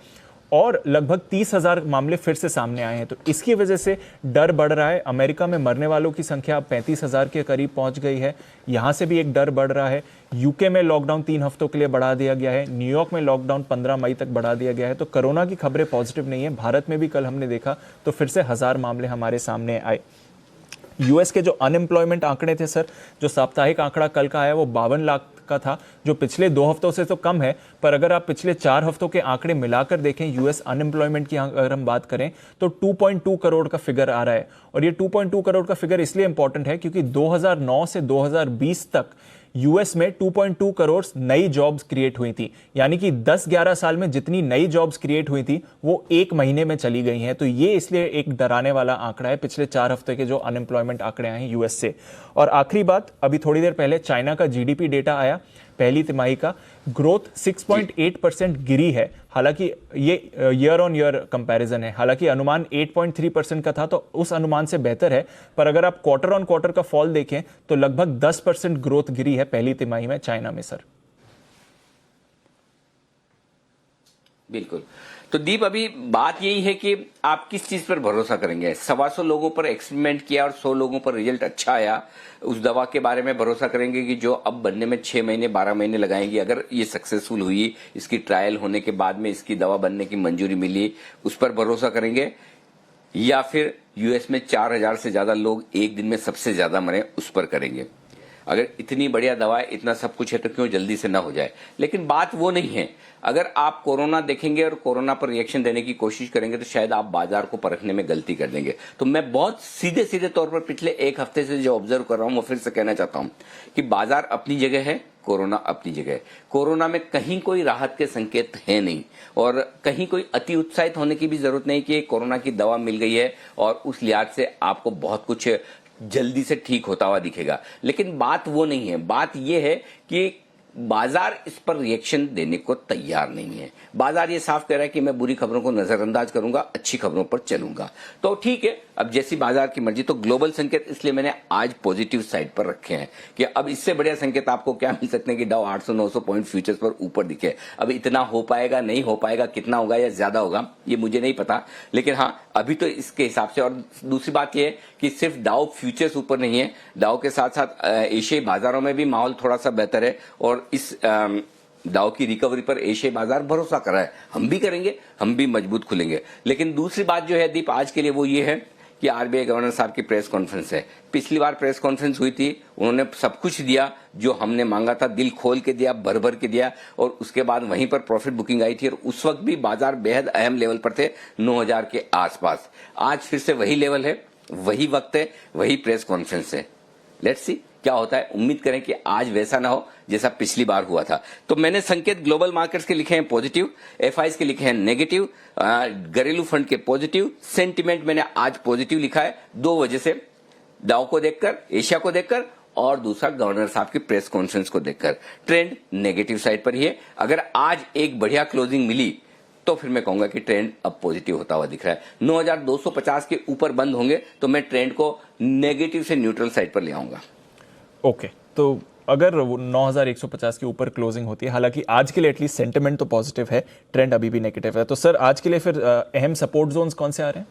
और लगभग 30,000 मामले फिर से सामने आए हैं। तो इसकी वजह से डर बढ़ रहा है। अमेरिका में मरने वालों की संख्या 35,000 के करीब पहुंच गई है। यहां से भी एक डर बढ़ रहा है। UK में लॉकडाउन 3 हफ्तों के लिए बढ़ा दिया गया है। न्यूयॉर्क में लॉकडाउन 15 मई तक बढ़ा दिया गया है। तो कोरोना की खबरें पॉजिटिव नहीं है। भारत में भी कल हमने देखा तो फिर से 1000 मामले हमारे सामने आए। US के जो अनएम्प्लॉयमेंट आंकड़े थे सर, जो साप्ताहिक आंकड़ा कल का आया वो 52 लाख का था, जो पिछले 2 हफ्तों से तो कम है। पर अगर आप पिछले 4 हफ्तों के आंकड़े मिलाकर देखें US अनएम्प्लॉयमेंट की अगर हम बात करें तो 2.2 करोड़ का फिगर आ रहा है। और ये 2.2 करोड़ का फिगर इसलिए इंपॉर्टेंट है क्योंकि 2009 से 2020 तक US में 2.2 करोड़ नई जॉब्स क्रिएट हुई थी। यानी कि 10-11 साल में जितनी नई जॉब्स क्रिएट हुई थी वो 1 महीने में चली गई हैं। तो ये इसलिए एक डराने वाला आंकड़ा है पिछले 4 हफ्ते के जो अनएम्प्लॉयमेंट आंकड़े आए हैं US से। और आखिरी बात, अभी थोड़ी देर पहले चाइना का GDP डेटा आया, पहली तिमाही का ग्रोथ 6.8% गिरी है। हालांकि ये ईयर ऑन ईयर कंपैरिजन है। हालांकि अनुमान 8.3% का था, तो उस अनुमान से बेहतर है। पर अगर आप क्वार्टर ऑन क्वार्टर का फॉल देखें तो लगभग 10% ग्रोथ गिरी है पहली तिमाही में चाइना में सर। बिल्कुल। तो दीप, अभी बात यही है कि आप किस चीज पर भरोसा करेंगे। 125 लोगों पर एक्सपेरिमेंट किया और 100 लोगों पर रिजल्ट अच्छा आया। उस दवा के बारे में भरोसा करेंगे कि जो अब बनने में 6 महीने 12 महीने लगाएंगी, अगर ये सक्सेसफुल हुई, इसकी ट्रायल होने के बाद में इसकी दवा बनने की मंजूरी मिली, उस पर भरोसा करेंगे, या फिर US में 4000 से ज्यादा लोग एक दिन में सबसे ज्यादा मरे, उस पर करेंगे। अगर इतनी बढ़िया दवा है, इतना सब कुछ है, तो क्यों जल्दी से ना हो जाए। लेकिन बात वो नहीं है। अगर आप कोरोना देखेंगे और कोरोना पर रिएक्शन देने की कोशिश करेंगे तो शायद आप बाजार को परखने में गलती कर देंगे। तो मैं बहुत सीधे सीधे तौर पर पिछले एक हफ्ते से जो ऑब्जर्व कर रहा हूं वो फिर से कहना चाहता हूं कि बाजार अपनी जगह है, कोरोना अपनी जगह है। कोरोना में कहीं कोई राहत के संकेत है नहीं और कहीं कोई अति उत्साहित होने की भी जरूरत नहीं कि कोरोना की दवा मिल गई है और उस लिहाज से आपको बहुत कुछ जल्दी से ठीक होता हुआ दिखेगा। लेकिन बात वो नहीं है। बात ये है कि बाजार इस पर रिएक्शन देने को तैयार नहीं है। बाजार ये साफ कह रहा है कि मैं बुरी खबरों को नजरअंदाज करूंगा, अच्छी खबरों पर चलूंगा। तो ठीक है, अब जैसी बाजार की मर्जी। तो ग्लोबल संकेत इसलिए मैंने आज पॉजिटिव साइड पर रखे हैं कि अब इससे बढ़िया संकेत आपको क्या मिल सकते हैं कि डाउ 800-900 पॉइंट फ्यूचर्स पर ऊपर दिखे। अब इतना हो पाएगा, नहीं हो पाएगा, कितना होगा या ज्यादा होगा ये मुझे नहीं पता, लेकिन हाँ अभी तो इसके हिसाब से। और दूसरी बात यह है कि सिर्फ डाउ फ्यूचर्स ऊपर नहीं है, डाउ के साथ साथ एशियाई बाजारों में भी माहौल थोड़ा सा बेहतर है और इस डाउ की रिकवरी पर एशियाई बाजार भरोसा कर रहा है। हम भी करेंगे, हम भी मजबूत खुलेंगे। लेकिन दूसरी बात जो है दीप आज के लिए वो ये है कि आरबीआई गवर्नर साहब की प्रेस कॉन्फ्रेंस है। पिछली बार प्रेस कॉन्फ्रेंस हुई थी, उन्होंने सब कुछ दिया जो हमने मांगा था, दिल खोल के दिया, भर भर के दिया और उसके बाद वहीं पर प्रॉफिट बुकिंग आई थी और उस वक्त भी बाजार बेहद अहम लेवल पर थे, 9000 के आसपास। आज फिर से वही लेवल है, वही वक्त है, वही प्रेस कॉन्फ्रेंस है। लेट्स सी क्या होता है। उम्मीद करें कि आज वैसा ना हो जैसा पिछली बार हुआ था। तो मैंने संकेत ग्लोबल मार्केट्स के लिखे हैं पॉजिटिव, एफआईज के लिखे हैं नेगेटिव, घरेलू फंड के पॉजिटिव। सेंटिमेंट मैंने आज पॉजिटिव लिखा है दो वजह से, डाउ को देखकर, एशिया को देखकर और दूसरा गवर्नर साहब की प्रेस कॉन्फ्रेंस को देखकर। ट्रेंड नेगेटिव साइड पर ही है। अगर आज एक बढ़िया क्लोजिंग मिली तो फिर मैं कहूंगा कि ट्रेंड अब पॉजिटिव होता हुआ दिख रहा है। 9250 के ऊपर बंद होंगे तो मैं ट्रेंड को नेगेटिव से न्यूट्रल साइड पर ले आऊंगा। ओके, तो अगर 9150 के ऊपर क्लोजिंग होती है, हालांकि आज के लिए एटलीस्ट सेंटिमेंट तो पॉजिटिव है, ट्रेंड अभी भी नेगेटिव है, तो सर आज के लिए फिर अहम सपोर्ट जोन्स कौन से आ रहे हैं?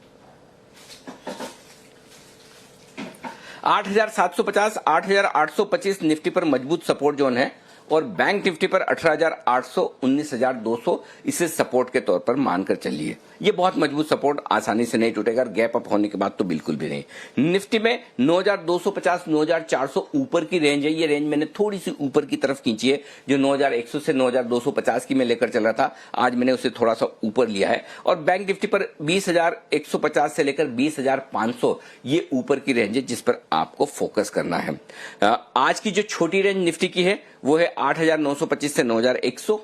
8750, 8825 निफ्टी पर मजबूत सपोर्ट जोन है और बैंक निफ्टी पर 18800, 19200 इसे सपोर्ट के तौर पर मानकर चलिए। ये बहुत मजबूत सपोर्ट आसानी से नहीं टूटेगा, गैप अप होने के बाद तो बिल्कुल भी नहीं। निफ्टी में 9250, 9400 ऊपर की रेंज है। ये रेंज मैंने थोड़ी सी ऊपर की तरफ खींची है, जो 9100 से 9250 की मैं लेकर चल रहा था, आज मैंने उसे थोड़ा सा ऊपर लिया है। और बैंक निफ्टी पर 20150 से लेकर 20500 ये ऊपर की रेंज है जिस पर आपको फोकस करना है। आज की जो छोटी रेंज निफ्टी की है वो है 8925 से 9100,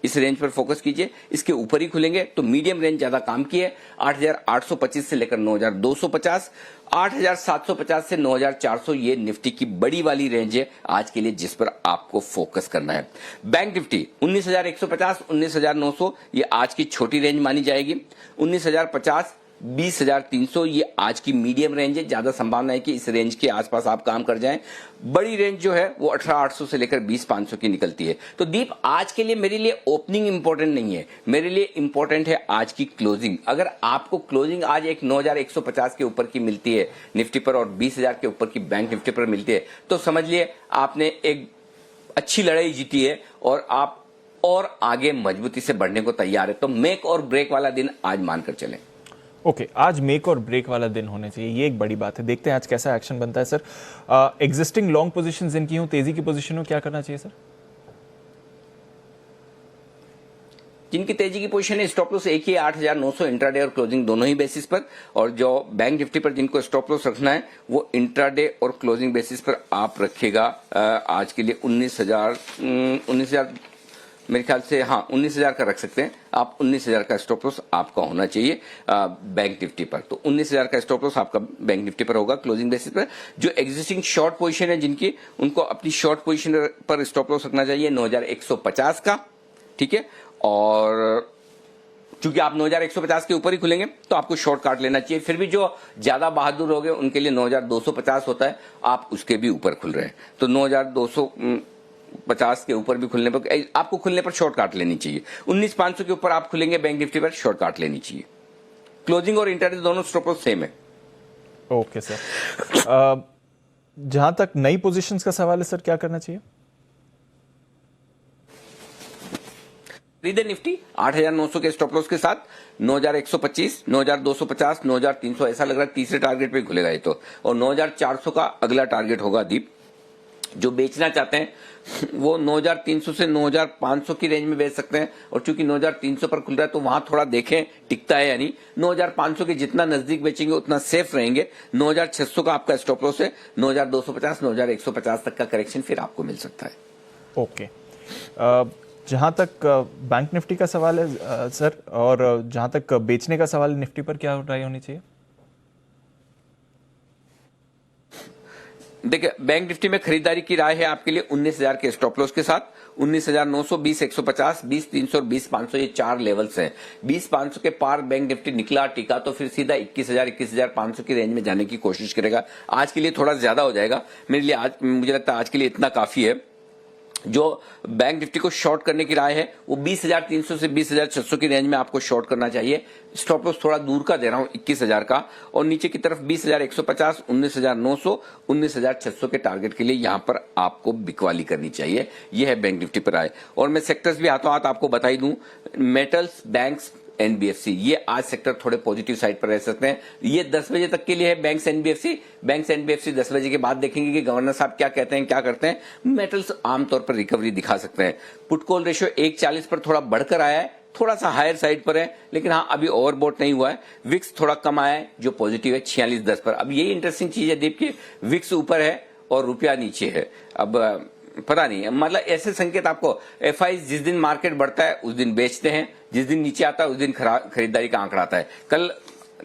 इस रेंज पर फोकस कीजिए। इसके ऊपर ही खुलेंगे तो मीडियम रेंज ज्यादा काम की है, 8825 से लेकर 9250, 8750 से 9400 ये निफ्टी की बड़ी वाली रेंज है आज के लिए जिस पर आपको फोकस करना है। बैंक निफ्टी 19150, 19900 ये आज की छोटी रेंज मानी जाएगी। 19050, 20300 ये आज की मीडियम रेंज है, ज्यादा संभावना है कि इस रेंज के आसपास आप काम कर जाएं। बड़ी रेंज जो है वो 18800 से लेकर 20500 की निकलती है। तो दीप आज के लिए मेरे लिए ओपनिंग इंपॉर्टेंट नहीं है, मेरे लिए इंपॉर्टेंट है आज की क्लोजिंग। अगर आपको क्लोजिंग आज एक 9150 के ऊपर की मिलती है निफ्टी पर और 20000 के ऊपर की बैंक निफ्टी पर मिलती है तो समझ लिए आपने एक अच्छी लड़ाई जीती है और आप और आगे मजबूती से बढ़ने को तैयार है। तो मेक और ब्रेक वाला दिन आज मानकर चलें। ओके, आज मेक और ब्रेक वाला दिन होने चाहिए, ये एक बड़ी बात है। देखते हैं आज कैसा एक्शन बनता है सर। एग्जिस्टिंग लॉन्ग पोजीशंस जिनकी हो, तेजी की पोजीशन हो, क्या करना चाहिए सर? जिनकी तेजी की पोजीशन है स्टॉप लॉस एक ही 8900 इंट्राडे और क्लोजिंग दोनों ही बेसिस पर। और जो बैंक निफ्टी पर जिनको स्टॉप लॉस रखना है वो इंट्राडे और क्लोजिंग बेसिस पर आप रखिएगा। आज के लिए 19,000 मेरे ख्याल से, हाँ 19,000 का रख सकते हैं आप। 19,000 का स्टॉप लॉस आपका होना चाहिए बैंक निफ्टी पर। तो 19,000 का स्टॉप लॉस आपका बैंक निफ्टी पर होगा क्लोजिंग बेसिस पर। जो एग्जिस्टिंग शॉर्ट पोजीशन है जिनकी, उनको अपनी शॉर्ट पोजीशन पर स्टॉप लॉस रखना चाहिए 9150 का, ठीक है। और चूंकि आप 9150 के ऊपर ही खुलेंगे तो आपको शॉर्ट काट लेना चाहिए। फिर भी जो ज्यादा बहादुर हो गए उनके लिए 9250 होता है, आप उसके भी ऊपर खुल रहे हैं तो 9250 के ऊपर भी खुलने पर आपको खुलने पर शॉर्ट काट लेनी चाहिए। 19,500 के ऊपर आप खुलेंगे बैंक निफ्टी पर, शॉर्ट काट लेनी चाहिए। क्लोजिंग और इंट्राडे दोनों स्टॉप लॉस सेम है। ओके सर, जहां तक नई पोजीशंस का सवाल है सर, क्या करना चाहिए? खरीदे निफ्टी 8,900 के स्टॉप लॉस के साथ 9,125, 9,250, 9,300 ऐसा लग रहा है तीसरे टारगेट पे खुलेगा ये तो। और 9,400 का अगला टारगेट होगा दीप। जो बेचना चाहते हैं वो 9,300 से 9,500 की रेंज में बेच सकते हैं, और चूंकि 9,300 पर खुल रहा है तो वहां थोड़ा देखें टिकता है, यानी 9,500 के जितना नजदीक बेचेंगे उतना सेफ रहेंगे। 9,600 का आपका स्टॉप लॉस है, 9,250 9,150 तक का करेक्शन फिर आपको मिल सकता है। ओके, जहां तक बैंक निफ्टी का सवाल है सर, और जहां तक बेचने का सवाल निफ्टी पर, क्या राय होनी चाहिए? देखिए, बैंक निफ्टी में खरीदारी की राय है आपके लिए 19,000 के स्टॉप लॉस के साथ। 19,900, 20,150, 20,300 और 20,500 ये 4 लेवल्स हैं। 20,500 के पार बैंक निफ्टी निकला टिका तो फिर सीधा 21,000, 21,500 की रेंज में जाने की कोशिश करेगा। आज के लिए थोड़ा ज्यादा हो जाएगा मेरे लिए, आज मुझे लगता है आज के लिए इतना काफी है। जो बैंक निफ्टी को शॉर्ट करने की राय है वो 20,300 से 20,600 की रेंज में आपको शॉर्ट करना चाहिए। स्टॉप लॉस थोड़ा दूर का दे रहा हूं 21,000 का, और नीचे की तरफ 20,150, 19,900, 19,600 के टारगेट के लिए यहां पर आपको बिकवाली करनी चाहिए। यह है बैंक निफ्टी पर राय। और मैं सेक्टर्स भी हाथों हाथ आपको बता ही दूं, मेटल्स, बैंक्स, एनबीएफसी, ये आज सेक्टर थोड़े पॉजिटिव साइड पर रह सकते हैं। ये 10 बजे तक के लिए है बैंक्स एनबीएफसी 10 बजे के बाद देखेंगे कि गवर्नर साहब क्या कहते हैं, क्या करते हैं। मेटल्स आमतौर पर रिकवरी दिखा सकते हैं। पुट कॉल रेशियो 1:40 पर थोड़ा बढ़कर आया है, थोड़ा सा हायर साइड पर है, लेकिन हाँ अभी ओवरबॉट नहीं हुआ है। विक्स थोड़ा कम आया है जो पॉजिटिव है 46.10 पर। अब यही इंटरेस्टिंग चीज है दीप की, विक्स ऊपर है और रुपया नीचे है। अब पता नहीं, मतलब ऐसे संकेत आपको, एफआई जिस दिन मार्केट बढ़ता है उस दिन बेचते हैं, जिस दिन नीचे आता है उस दिन खरीदारी का आंकड़ा आता है।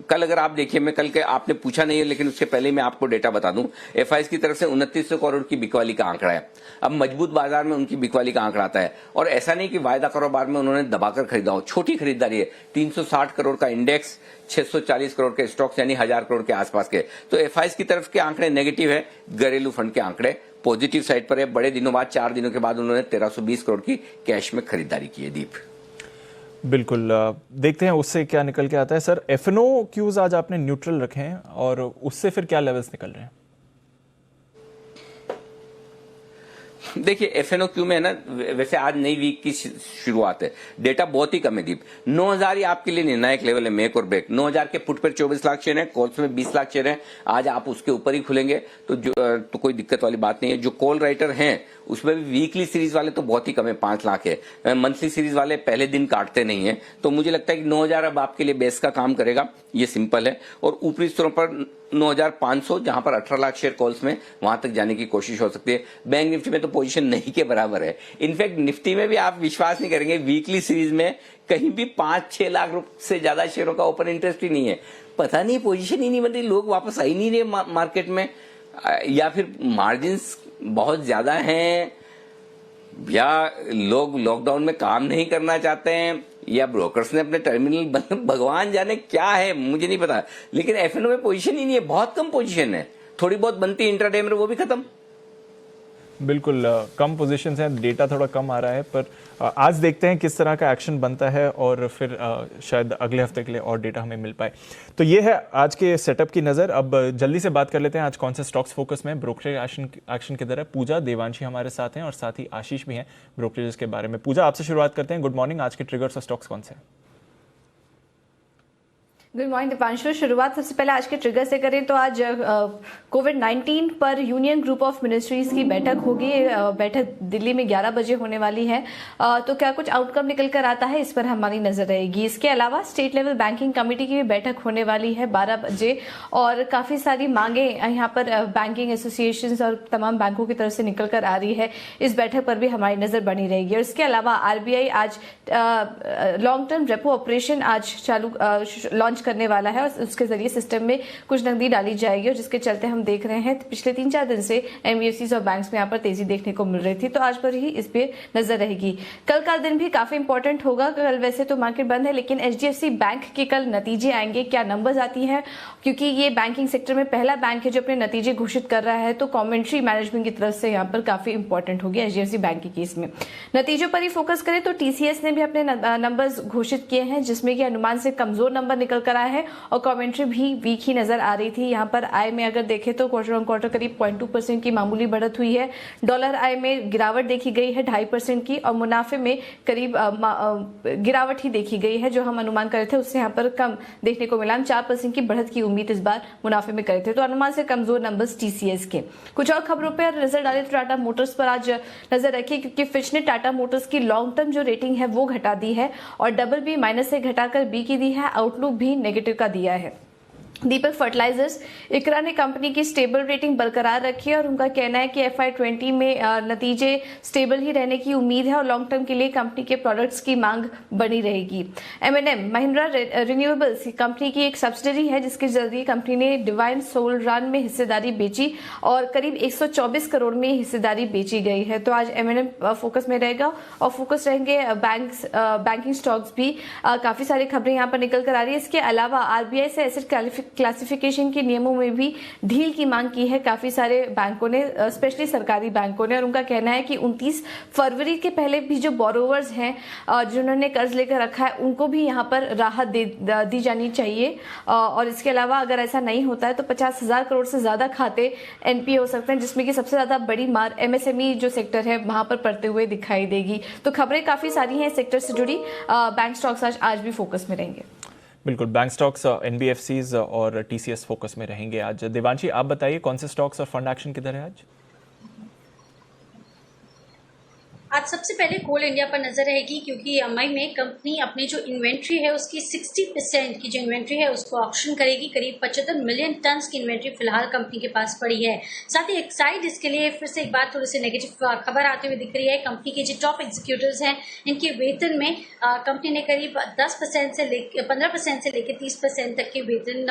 कल अगर आप देखिए, मैं कल के आपने पूछा नहीं है लेकिन उससे पहले मैं आपको डेटा बता दूं, एफआई की तरफ से 2900 करोड़ की बिकवाली का आंकड़ा है। अब मजबूत बाजार में उनकी बिकवाली का आंकड़ा आता है, और ऐसा नहीं कि वायदा कारोबार में उन्होंने दबाकर खरीदा हो, छोटी खरीदारी है। 360 करोड़ का इंडेक्स, 640 करोड़ के स्टॉक्स, यानी 1000 करोड़ के आसपास के। तो एफआई की तरफ के आंकड़े नेगेटिव है, घरेलू फंड के आंकड़े पॉजिटिव साइड पर है। बड़े दिनों बाद, 4 दिनों के बाद उन्होंने 1320 करोड़ की कैश में खरीदारी की है। दीप, बिल्कुल, देखते हैं उससे क्या निकल के आता है। सर, एफएनओ क्यूज आज आपने न्यूट्रल रखे हैं, और उससे फिर क्या लेवल्स निकल रहे हैं? देखिए, एफएनओक्यू में है ना, वैसे आज नई वीक की शुरुआत है, डेटा बहुत ही कम है दीप। 9,000 ही आपके लिए निर्णायक लेवल है, मेक और ब्रेक। 9,000 के पुट पर 24 लाख शेयर है, कॉल्स में 20 लाख शेयर है। आज आप उसके ऊपर ही खुलेंगे तो कोई दिक्कत वाली बात नहीं है। जो कॉल राइटर हैं उसमें भी वीकली सीरीज वाले तो बहुत ही कम है, 5 लाख है। मंथली सीरीज वाले पहले दिन काटते नहीं है, तो मुझे लगता है कि 9,000 अब आपके लिए बेस का काम करेगा, ये सिंपल है। और ऊपरी स्तरों पर 9,500, जहां पर 18 लाख शेयर कॉल्स में, वहां तक जाने की कोशिश हो सकती है। बैंक निफ्टी में तो पोजीशन नहीं के बराबर है। इनफैक्ट निफ्टी में भी आप विश्वास नहीं करेंगे, वीकली सीरीज में कहीं भी 5-6 लाख से ज्यादा शेयरों का ओपन इंटरेस्ट ही नहीं है। पता नहीं, पोजीशन ही नहीं बन रही, लोग वापस आ ही नहीं रहे मार्केट में, या फिर मार्जिन्स बहुत ज्यादा हैं, या लोग लॉकडाउन में काम नहीं करना चाहते हैं, या ब्रोकर्स ने अपने टर्मिनल भगवान जाने क्या है, मुझे नहीं पता। लेकिन एफएनओ में पोजीशन ही नहीं है, बहुत कम पोजीशन है। थोड़ी बहुत बनती है इंट्राडे में, वो भी खत्म। बिल्कुल, कम पोजीशंस हैं, डेटा थोड़ा कम आ रहा है, पर आज देखते हैं किस तरह का एक्शन बनता है, और फिर शायद अगले हफ्ते के लिए और डेटा हमें मिल पाए। तो ये है आज के सेटअप की नज़र। अब जल्दी से बात कर लेते हैं आज कौन से स्टॉक्स फोकस में, ब्रोकरेज एक्शन किधर है। पूजा, देवांशी हमारे साथ हैं, और साथ ही आशीष भी हैं ब्रोकरेज के बारे में। पूजा, आपसे शुरुआत करते हैं। गुड मॉर्निंग, आज के ट्रिगर्स और स्टॉक्स कौन से हैं? Good morning Deepanshu. शुरुआत सबसे पहले आज के ट्रिगर से करें तो आज कोविड-19 पर यूनियन ग्रुप ऑफ मिनिस्ट्रीज की बैठक होगी। बैठक दिल्ली में 11 बजे होने वाली है, तो क्या कुछ आउटकम निकल कर आता है, इस पर हमारी नजर रहेगी। इसके अलावा स्टेट लेवल बैंकिंग कमेटी की भी बैठक होने वाली है 12 बजे, और काफी सारी मांगे यहाँ पर बैंकिंग एसोसिएशन और तमाम बैंकों की तरफ से निकल कर आ रही है। इस बैठक पर भी हमारी नजर बनी रहेगी। और इसके अलावा आरबीआई आज लॉन्ग टर्म रेपो ऑपरेशन आज लॉन्च करने वाला है, और उसके जरिए सिस्टम में कुछ नकदी डाली जाएगी, और जिसके चलते हम देख रहे हैं पिछले 3-4 दिन से एनबीएफसीज और बैंक्स में यहाँ पर तेजी देखने को मिल रही थी। तो आज पर ही इस पे नजर रहेगी। कल का दिन भी काफी इंपॉर्टेंट होगा। कल वैसे तो मार्केट बंद है, लेकिन एचडीएफसी बैंक के कल नतीजे आएंगे, क्या नंबर्स आती है, क्योंकि ये बैंकिंग सेक्टर में पहला बैंक है जो अपने नतीजे घोषित कर रहा है। तो कॉमेंट्री मैनेजमेंट की तरफ से यहाँ पर काफी इंपॉर्टेंट होगी एचडीएफसी बैंक के केस में। नतीजों पर ही फोकस करें तो टीसीएस ने भी अपने नंबर्स घोषित किए हैं, जिसमें कि अनुमान से कमजोर नंबर निकल कर आया है और कमेंट्री भी वीक ही नजर आ रही थी। यहाँ पर आय में अगर देखें तो क्वार्टर ऑन क्वार्टर करीब 0.2% की मामूली बढ़त हुई है। डॉलर आय में गिरावट देखी गई है 2.5% की और मुनाफे में करीब गिरावट ही देखी गई है। जो हम अनुमान कर रहे थे उससे यहाँ पर कम देखने को मिला। हम 4% की बढ़त की उम्मीद इस बार मुनाफे में करे थे, तो अनुमान से कमजोर नंबर्स टीसीएस के। कुछ और खबरों पर नजर डालें तो टाटा मोटर्स पर आज नजर रखिए, क्योंकि फिच ने टाटा मोटर्स की लॉन्ग टर्म जो रेटिंग है वो घटा दी है और BB- से घटाकर बी की दी है। आउटलुक भी नेगेटिव का दिया है। दीपक फर्टिलाइजर्स इकरा ने कंपनी की स्टेबल रेटिंग बरकरार रखी है और उनका कहना है कि FY20 में नतीजे स्टेबल ही रहने की उम्मीद है और लॉन्ग टर्म के लिए कंपनी के प्रोडक्ट्स की मांग बनी रहेगी। M&M महिंद्रा रिन्यूएबल्स कंपनी की एक सब्सिडरी है जिसके जरिए कंपनी ने डिवाइन सोलरान में हिस्सेदारी बेची और करीब 124 करोड़ में हिस्सेदारी बेची गई है। तो आज M&M फोकस में रहेगा और फोकस रहेंगे बैंकिंग स्टॉक्स भी। काफी सारी खबरें यहाँ पर निकल कर आ रही है। इसके अलावा RBI से एसेट क्लासिफिकेशन के नियमों में भी ढील की मांग की है काफी सारे बैंकों ने, स्पेशली सरकारी बैंकों ने, और उनका कहना है कि 29 फरवरी के पहले भी जो बोरोवर्स हैं जिन्होंने कर्ज लेकर रखा है उनको भी यहाँ पर राहत दी जानी चाहिए। और इसके अलावा अगर ऐसा नहीं होता है तो 50,000 करोड़ से ज्यादा खाते NPA हो सकते हैं, जिसमें कि सबसे ज्यादा बड़ी मार MSME जो सेक्टर है वहां पर पड़ते हुए दिखाई देगी। तो खबरें काफी सारी हैं सेक्टर से जुड़ी। बैंक स्टॉक्स आज भी फोकस में रहेंगे। बिल्कुल, बैंक स्टॉक्स, NBFCs और TCS फोकस में रहेंगे आज। देवांशी, आप बताइए कौन से स्टॉक्स और फंड एक्शन किधर है आज? आज सबसे पहले कोल इंडिया पर नजर रहेगी, क्योंकि मई में कंपनी अपनी जो इन्वेंट्री है उसकी 60% की जो इन्वेंट्री है उसको ऑक्शन करेगी। करीब 75 मिलियन टन की इन्वेंट्री फिलहाल कंपनी के पास पड़ी है। साथ ही एक साइड इसके लिए फिर से एक बार थोड़ी सी नेगेटिव खबर आते हुए दिख रही है। कंपनी के जो टॉप एग्जीक्यूटिव्स हैं इनके वेतन में कंपनी ने करीब 10% से लेकर 15% से लेकर 30% तक के वेतन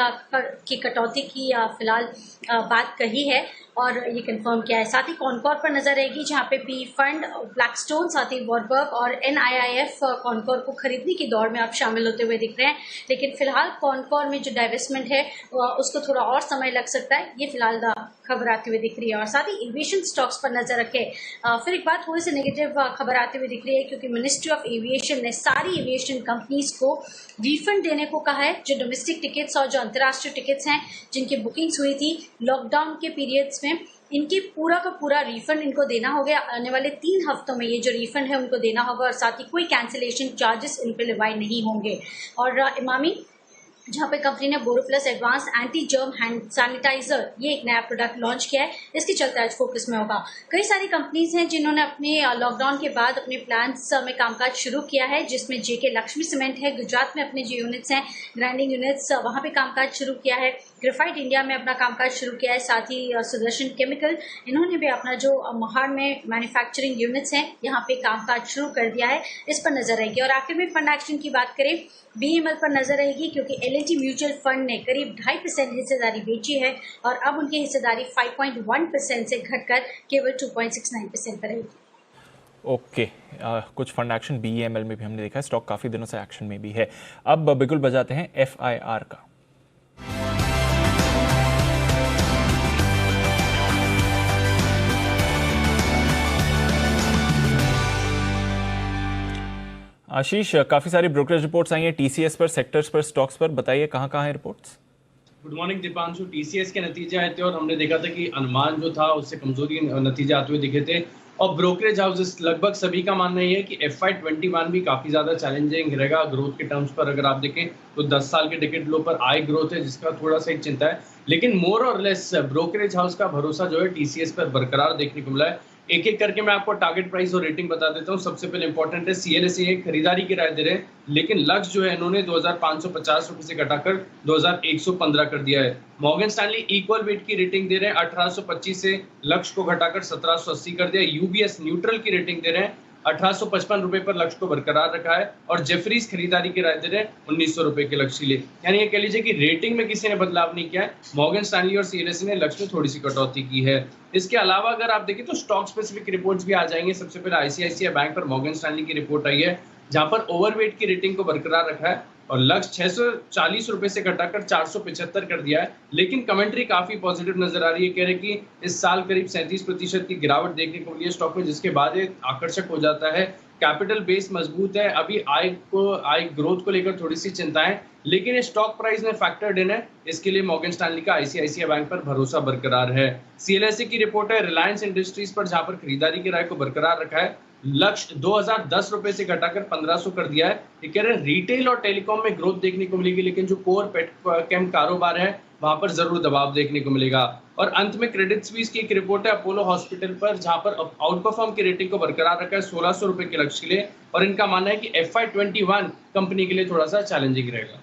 की कटौती की फिलहाल बात कही है और ये कंफर्म किया है। साथ ही कॉनकॉर पर नजर रहेगी, जहां पे PE फंड, ब्लैकस्टोन, साथ ही वॉरबर्ग और NIIF कॉनकॉर को खरीदने की दौड़ में आप शामिल होते हुए दिख रहे हैं। लेकिन फिलहाल कॉनकॉर में जो डाइवेस्टमेंट है उसको थोड़ा और समय लग सकता है, ये फिलहाल खबर आती हुई दिख रही है। और साथ ही एविएशन स्टॉक्स पर नजर रखे, फिर एक बार थोड़ी सी नेगेटिव खबर आती हुई दिख रही है, क्योंकि मिनिस्ट्री ऑफ एविएशन ने सारी एविएशन कंपनीज को रिफंड देने को कहा है। जो डोमेस्टिक टिकट्स और जो अंतर्राष्ट्रीय टिकट्स हैं जिनकी बुकिंग्स हुई थी लॉकडाउन के पीरियड्स में, इनकी पूरा का पूरा रिफंड इनको देना होगा। आने वाले 3 हफ्तों में ये जो रिफंड है उनको देना होगा और साथ ही कोई कैंसिलेशन चार्जेस इन पे लिवाई नहीं होंगे। और इमामी, जहां पे कंपनी ने BoroPlus advance anti germ hand sanitizer ये एक नया प्रोडक्ट लॉन्च किया है, इसके चलते आज फोकस में होगा। कई सारी कंपनीज हैं जिन्होंने अपने लॉकडाउन के बाद अपने प्लांट्स में कामकाज शुरू किया है, जिसमें JK लक्ष्मी सीमेंट है, गुजरात में अपने जो यूनिट्स हैं ग्राइंडिंग यूनिट्स वहां पे कामकाज शुरू किया है। ग्रेफाइट इंडिया में अपना कामकाज शुरू किया है। साथ ही सुदर्शन केमिकल, इन्होंने भी अपना जो महाड़ में मैन्युफैक्चरिंग यूनिट्स हैं यहाँ पे कामकाज शुरू कर दिया है, इस पर नजर रहेगी। और आखिर में फंड एक्शन की बात करें, BEML पर नजर रहेगी, क्योंकि L&T म्यूचुअल फंड ने करीब 2.5% हिस्सेदारी बेची है और अब उनकी हिस्सेदारी 5.1% से घटकर केवल 2.69% पर रहेगी। ओके, कुछ फंड एक्शन BEML में भी हमने देखा है, स्टॉक काफी दिनों से एक्शन में भी है। अब बिल्कुल बजाते हैं FIR का। आशीष, काफी सारी ब्रोकरेज रिपोर्ट्स आई हैं TCS पर, सेक्टर्स पर, स्टॉक्स पर, बताइए कहां है reports? Good morning Deepanshu. TCS के नतीजे आए थे और हमने देखा था कि अनुमान जो था उससे कमजोरी नतीजे आते हुए दिखे थे और ब्रोकरेज हाउसेस लगभग सभी का मानना ये है कि FY21 भी काफी ज्यादा चैलेंजिंग रहेगा ग्रोथ के टर्म्स पर। अगर आप देखें तो 10 साल के डिकेड लो पर आय ग्रोथ है, जिसका थोड़ा सा एक चिंता है, लेकिन मोर और लेस ब्रोकरेज हाउस का भरोसा जो है TCS पर बरकरार देखने को मिला है। एक एक करके मैं आपको टारगेट प्राइस और रेटिंग बता देता हूँ। सबसे पहले इंपॉर्टेंट है CLSA खरीदारी की राय दे रहे हैं, लेकिन लक्ष्य जो है इन्होंने 2,550 रुपए से घटाकर 2,115 कर दिया है। मॉर्गन स्टैनली इक्वल वेट की रेटिंग दे रहे हैं, 1825 से लक्ष्य को घटाकर 1780 कर दिया। UBS न्यूट्रल की रेटिंग दे रहे हैं, 1855 रुपए पर लक्ष्य को बरकरार रखा है और जेफरीज खरीदारी की राय दे रहे हैं 1900 रुपए के लक्ष्य लिए। यानी ये कह लीजिए कि रेटिंग में किसी ने बदलाव नहीं किया है, मॉर्गन स्टैनली और CLSA ने लक्ष्य में थोड़ी सी कटौती की है। इसके अलावा अगर आप देखें तो स्टॉक स्पेसिफिक रिपोर्ट्स भी आ जाएंगे। सबसे पहले ICICI बैंक पर मॉर्गन स्टैनली की रिपोर्ट आई है, जहां पर ओवरवेट की रेटिंग को बरकरार रखा है और लक्ष्य 640 रुपए से घटाकर 475 कर दिया है। लेकिन कमेंट्री काफी पॉजिटिव नजर आ रही है, कह रहे कि इस साल करीब 37% की गिरावट देखने को मिली है स्टॉक में, जिसके बाद ये आकर्षक हो जाता है कैपिटल बेस मजबूत है, अभी आय ग्रोथ को लेकर थोड़ी सी चिंताएं, लेकिन ये स्टॉक प्राइस में फैक्टर्ड इन है। इसके लिए मॉर्गन स्टैनली का आईसीआईसीआई बैंक पर भरोसा बरकरार है। सीएलएसए की रिपोर्ट है रिलायंस इंडस्ट्रीज पर, जहां पर खरीदारी की राय को बरकरार रखा है। लक्ष्य 2010 रुपए से घटाकर 1500 कर दिया है। ये कह रहे हैं रिटेल और टेलीकॉम में ग्रोथ देखने को मिलेगी, लेकिन जो कोर पेट्रोकेम कारोबार है वहां पर जरूर दबाव देखने को मिलेगा। और अंत में क्रेडिट स्विस की एक रिपोर्ट है अपोलो हॉस्पिटल पर, जहां पर आउट परफॉर्म की रेटिंग को बरकरार रखा है 1600 रुपए के लक्ष्य के लिए, और इनका मानना है कि FY21 कंपनी के लिए थोड़ा सा चैलेंजिंग रहेगा।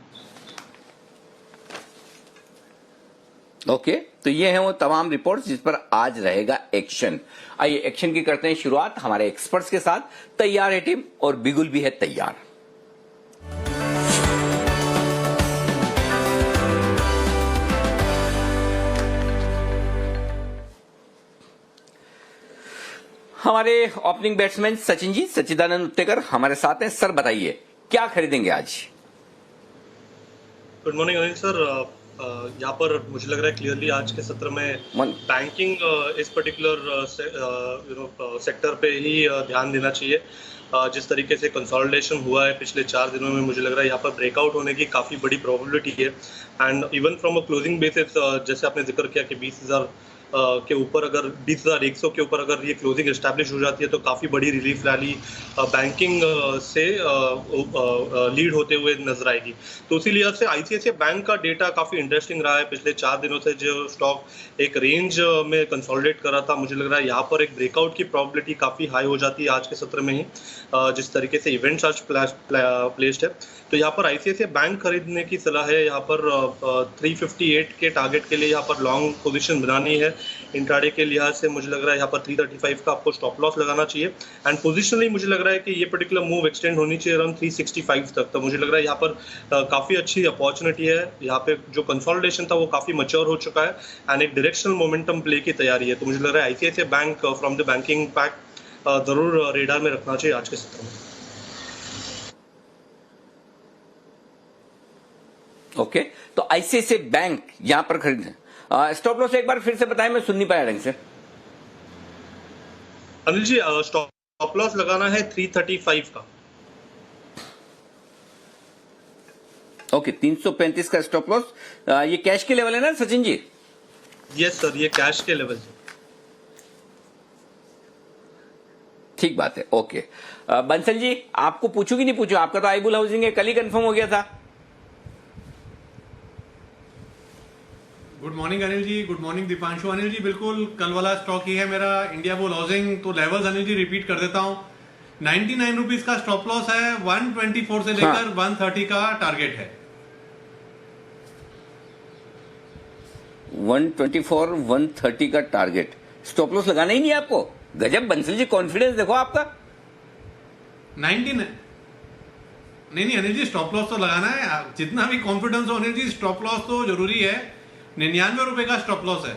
ओके, तो ये हैं वो तमाम रिपोर्ट्स जिस पर आज रहेगा एक्शन। आइए एक्शन की करते हैं शुरुआत हमारे एक्सपर्ट्स के साथ। तैयार है टीम और बिगुल भी है तैयार। हमारे ओपनिंग बैट्समैन सचिन जी, सच्चिदानंद उत्तेकर हमारे साथ हैं। सर बताइए क्या खरीदेंगे आज? Good morning Anil sir. यहाँ पर मुझे लग रहा है क्लियरली आज के सत्र में बैंकिंग इस पर्टिकुलर सेक्टर पे ही ध्यान देना चाहिए। जिस तरीके से कंसोलिडेशन हुआ है पिछले 4 दिनों में, मुझे लग रहा है यहाँ पर ब्रेकआउट होने की काफ़ी बड़ी प्रोबेबिलिटी है। And even from a closing basis, जैसे आपने जिक्र किया कि 20,000 के ऊपर, अगर 20,100 के ऊपर अगर ये क्लोजिंग एस्टैब्लिश हो जाती है तो काफ़ी बड़ी रिलीफ रैली बैंकिंग से लीड होते हुए नजर आएगी। तो उसी लिहाज से आईसीआईसीआई बैंक का डेटा काफ़ी इंटरेस्टिंग रहा है। पिछले 4 दिनों से जो स्टॉक एक रेंज में कंसोलिडेट कर रहा था, मुझे लग रहा है यहाँ पर एक ब्रेकआउट की प्रोबेबिलिटी काफ़ी हाई हो जाती है आज के सत्र में ही, जिस तरीके से इवेंट्स आज प्लेस्ड है। तो यहाँ पर आईसीआईसीआई बैंक खरीदने की सलाह है। यहाँ पर 358 के टारगेट के लिए यहाँ पर लॉन्ग पोजीशन बनानी है। इंट्राडे के लिहाज से मुझे लग रहा है यहाँ पर 335 का आपको स्टॉप लॉस लगाना चाहिए। एंड पोजिशनली मुझे लग रहा है कि ये पर्टिकुलर मूव एक्सटेंड होनी चाहिए अराउंड 365 तक। तो मुझे लग रहा है यहाँ पर काफ़ी अच्छी अपॉर्चुनिटी है। यहाँ पे जो कंसोलिडेशन था वो काफ़ी मैच्योर हो चुका है एंड एक डायरेक्शनल मोमेंटम प्ले की तैयारी है। तो मुझे लग रहा है ICICI bank from the banking pack जरूर रेडार में रखना चाहिए आज के सत्र में। ओके, तो आईसीआईसीआई बैंक यहां पर खरीदना। स्टॉप लॉस एक बार फिर से बताएं, मैं सुन नहीं पाया ढंग से। अनिल जी, स्टॉप लॉस लगाना है 335 का। ओके, 335 का स्टॉप लॉस। ये कैश के लेवल है ना सचिन जी? यस सर, ये कैश के लेवल है। ठीक बात है। ओके, बंसल जी आपको पूछू कि नहीं पूछू? आपका तो आईबुल हाउसिंग है, कल ही कंफर्म हो गया था। Good morning Anil ji, good morning Deepanshu. Anil ji बिल्कुल कल वाला स्टॉक ही है मेरा, इंडिया बुल हाउसिंग। तो लेवल्स अनिल जी रिपीट कर देता हूं। 99 रुपीज का स्टॉप लॉस है, 124 से लेकर 130 का टारगेट है। 124 130 का टारगेट, स्टॉप लॉस लगाना ही नहीं है आपको? गजब बंसल जी, कॉन्फिडेंस देखो आपका। 99 नहीं अनिल जी, स्टॉप लॉस तो लगाना है। जितना भी कॉन्फिडेंस हो अनिल जी, स्टॉप लॉस तो जरूरी है। 99 रुपए का स्टॉप लॉस है।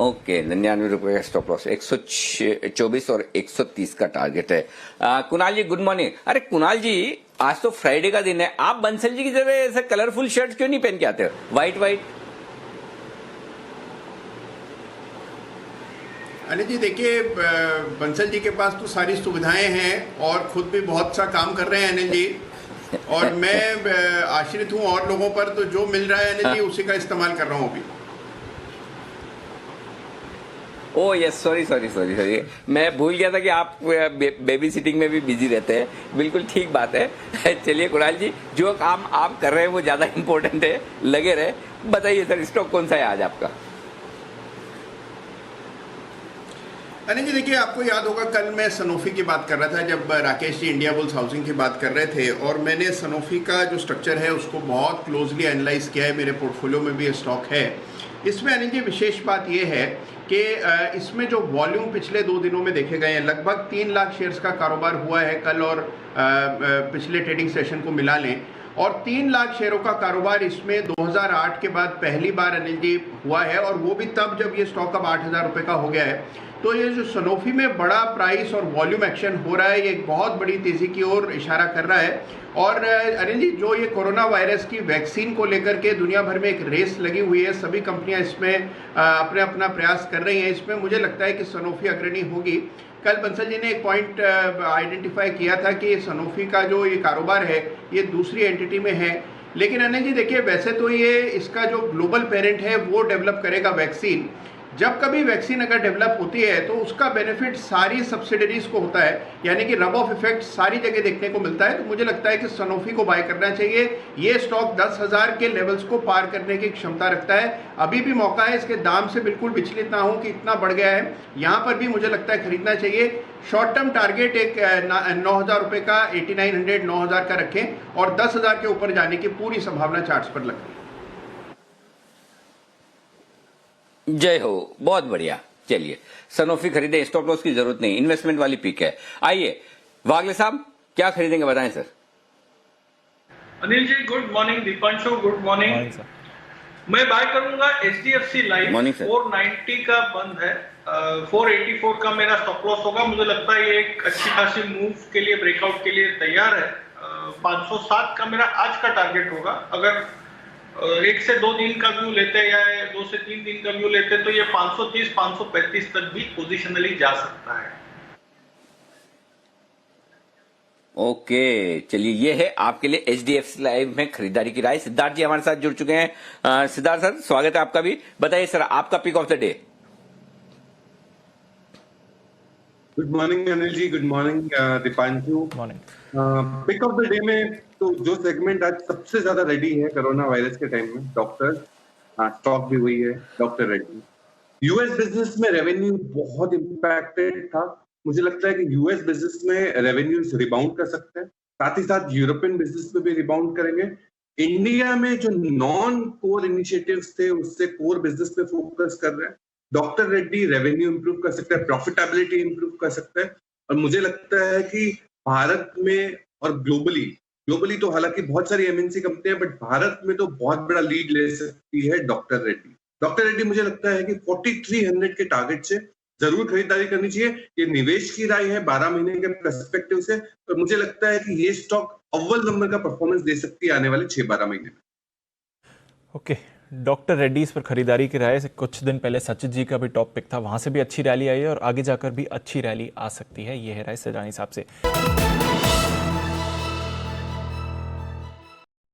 ओके, 99 रुपए का स्टॉप लॉस, 124 और 130 का टारगेट है। कुणाल जी गुड मॉर्निंग। अरे कुणाल जी, आज तो फ्राइडे का दिन है, आप बंसल जी की तरह ऐसे कलरफुल शर्ट क्यों नहीं पहन के आते हो? व्हाइट। अनिल जी देखिए, बंसल जी के पास तो सारी सुविधाएं हैं और खुद भी बहुत सा काम कर रहे हैं अनिल जी, और मैं आश्रित हूं और लोगों पर, तो जो मिल रहा है अनिल जी उसी का इस्तेमाल कर रहा हूं अभी। ओह यस, सॉरी, मैं भूल गया था कि आप बेबी सिटिंग में भी बिजी रहते हैं। बिल्कुल ठीक बात है। चलिए कुणाल जी, जो काम आप कर रहे हैं वो ज्यादा इंपॉर्टेंट है, लगे रहे। बताइए सर, स्टॉक कौन सा है आज आपका? अनिल जी देखिए, आपको याद होगा कल मैं सनोफी की बात कर रहा था जब Rakesh ji India bulls housing की बात कर रहे थे, और मैंने सनोफी का जो स्ट्रक्चर है उसको बहुत क्लोजली एनालाइज किया है। मेरे पोर्टफोलियो में भी स्टॉक है। इसमें अनिल जी विशेष बात यह है कि इसमें जो वॉल्यूम पिछले 2 दिनों में देखे गए हैं, लगभग 3 लाख शेयर्स का कारोबार हुआ है कल और पिछले ट्रेडिंग सेशन को मिला लें। और 3 लाख शेयरों का कारोबार इसमें 2008 के बाद पहली बार अनिल जी हुआ है, और वो भी तब जब ये स्टॉक अब 8,000 रुपये का हो गया है। तो ये जो सनोफी में बड़ा प्राइस और वॉल्यूम एक्शन हो रहा है, ये एक बहुत बड़ी तेज़ी की ओर इशारा कर रहा है। और अनिल जी, जो ये कोरोना वायरस की वैक्सीन को लेकर के दुनिया भर में एक रेस लगी हुई है, सभी कंपनियां इसमें अपने अपना प्रयास कर रही हैं, इसमें मुझे लगता है कि सनोफी अग्रणी होगी। कल बंसल जी ने एक पॉइंट आइडेंटिफाई किया था कि सनोफी का जो ये कारोबार है ये दूसरी एंटिटी में है, लेकिन अनिल जी देखिए, वैसे तो ये इसका जो ग्लोबल पेरेंट है वो डेवलप करेगा वैक्सीन। जब कभी वैक्सीन अगर डेवलप होती है तो उसका बेनिफिट सारी सब्सिडरीज को होता है, यानी कि रब ऑफ इफेक्ट सारी जगह देखने को मिलता है। तो मुझे लगता है कि सनोफी को बाय करना चाहिए। ये स्टॉक 10,000 के लेवल्स को पार करने की क्षमता रखता है, अभी भी मौका है। इसके दाम से बिल्कुल विचलित ना हो कि इतना बढ़ गया है, यहाँ पर भी मुझे लगता है खरीदना चाहिए। शॉर्ट टर्म टारगेट एक 9,000 रुपये का, 8900 9,000 का रखें और 10,000 के ऊपर जाने की पूरी संभावना चार्ट्स पर लगती है। जय हो, बहुत बढ़िया। चलिए, सनोफी खरीदे, स्टॉप लॉस की जरूरत नहीं, इन्वेस्टमेंट वाली पिक है। आइए वागले साहब, क्या खरीदेंगे बताएं sir. Anil ji good morning, Deepanshu good morning. मैं बाय करूंगा HDFC लाइफ, 490 का बंद है, 484 का मेरा स्टॉप लॉस होगा। मुझे लगता है ये एक अच्छी खासी मूव के लिए, ब्रेकआउट के लिए तैयार है। 507 का मेरा आज का टारगेट होगा। अगर 1 से 2 दिन का व्यू लेते हैं या 2 से 3 दिन का व्यू लेते हैं तो ये 530 535 तक भी पोजिशनली जा सकता है। ओके, चलिए, ये है आपके लिए HDFC लाइव में खरीदारी की राय। सिद्धार्थ जी हमारे साथ जुड़ चुके हैं। सिद्धार्थ सर, स्वागत है आपका भी। बताइए सर, आपका pick of the day. Good morning Anil ji, good morning Dipanshu. Morning. Pick of the day में तो जो सेगमेंट आज सबसे ज्यादा रेडी है कोरोना वायरस के टाइम में, डॉक्टर, स्टॉक भी हुई है डॉक्टर रेड्डी। यूएस बिजनेस में रेवेन्यू बहुत इम्पैक्टेड था। मुझे लगता है कि यूएस बिजनेस में रेवेन्यूज रिबाउंड कर सकते हैं, साथ ही साथ यूरोपियन बिजनेस में भी रिबाउंड करेंगे। इंडिया में जो नॉन कोर इनिशिएटिव्स थे उससे कोर बिजनेस पे फोकस कर रहे हैं। डॉक्टर रेड्डी रेवेन्यू इंप्रूव कर सकता है, प्रॉफिटेबिलिटी इंप्रूव कर सकता है। और मुझे लगता है कि भारत में और ग्लोबली तो हालांकि बहुत सारी एमएनसी कंपनियां, बट भारत में तो बहुत बड़ा लीड ले सकती है डॉक्टर रेड्डी। डॉक्टर रेड्डी मुझे लगता है कि 4300 के टारगेट से जरूर खरीदारी करनी चाहिए। ये निवेश की राय है 12 महीने के पर्सपेक्टिव से, तो मुझे लगता है कि ये स्टॉक अव्वल नंबर का परफॉर्मेंस दे सकती है आने वाले 6-12 महीने में। ओके, डॉक्टर रेड्डी इस पर खरीदारी की राय से कुछ दिन पहले सचित जी का भी टॉप पिक था, वहां से भी अच्छी रैली आई है और आगे जाकर भी अच्छी रैली आ सकती है। ये है राय सजानी साहब से।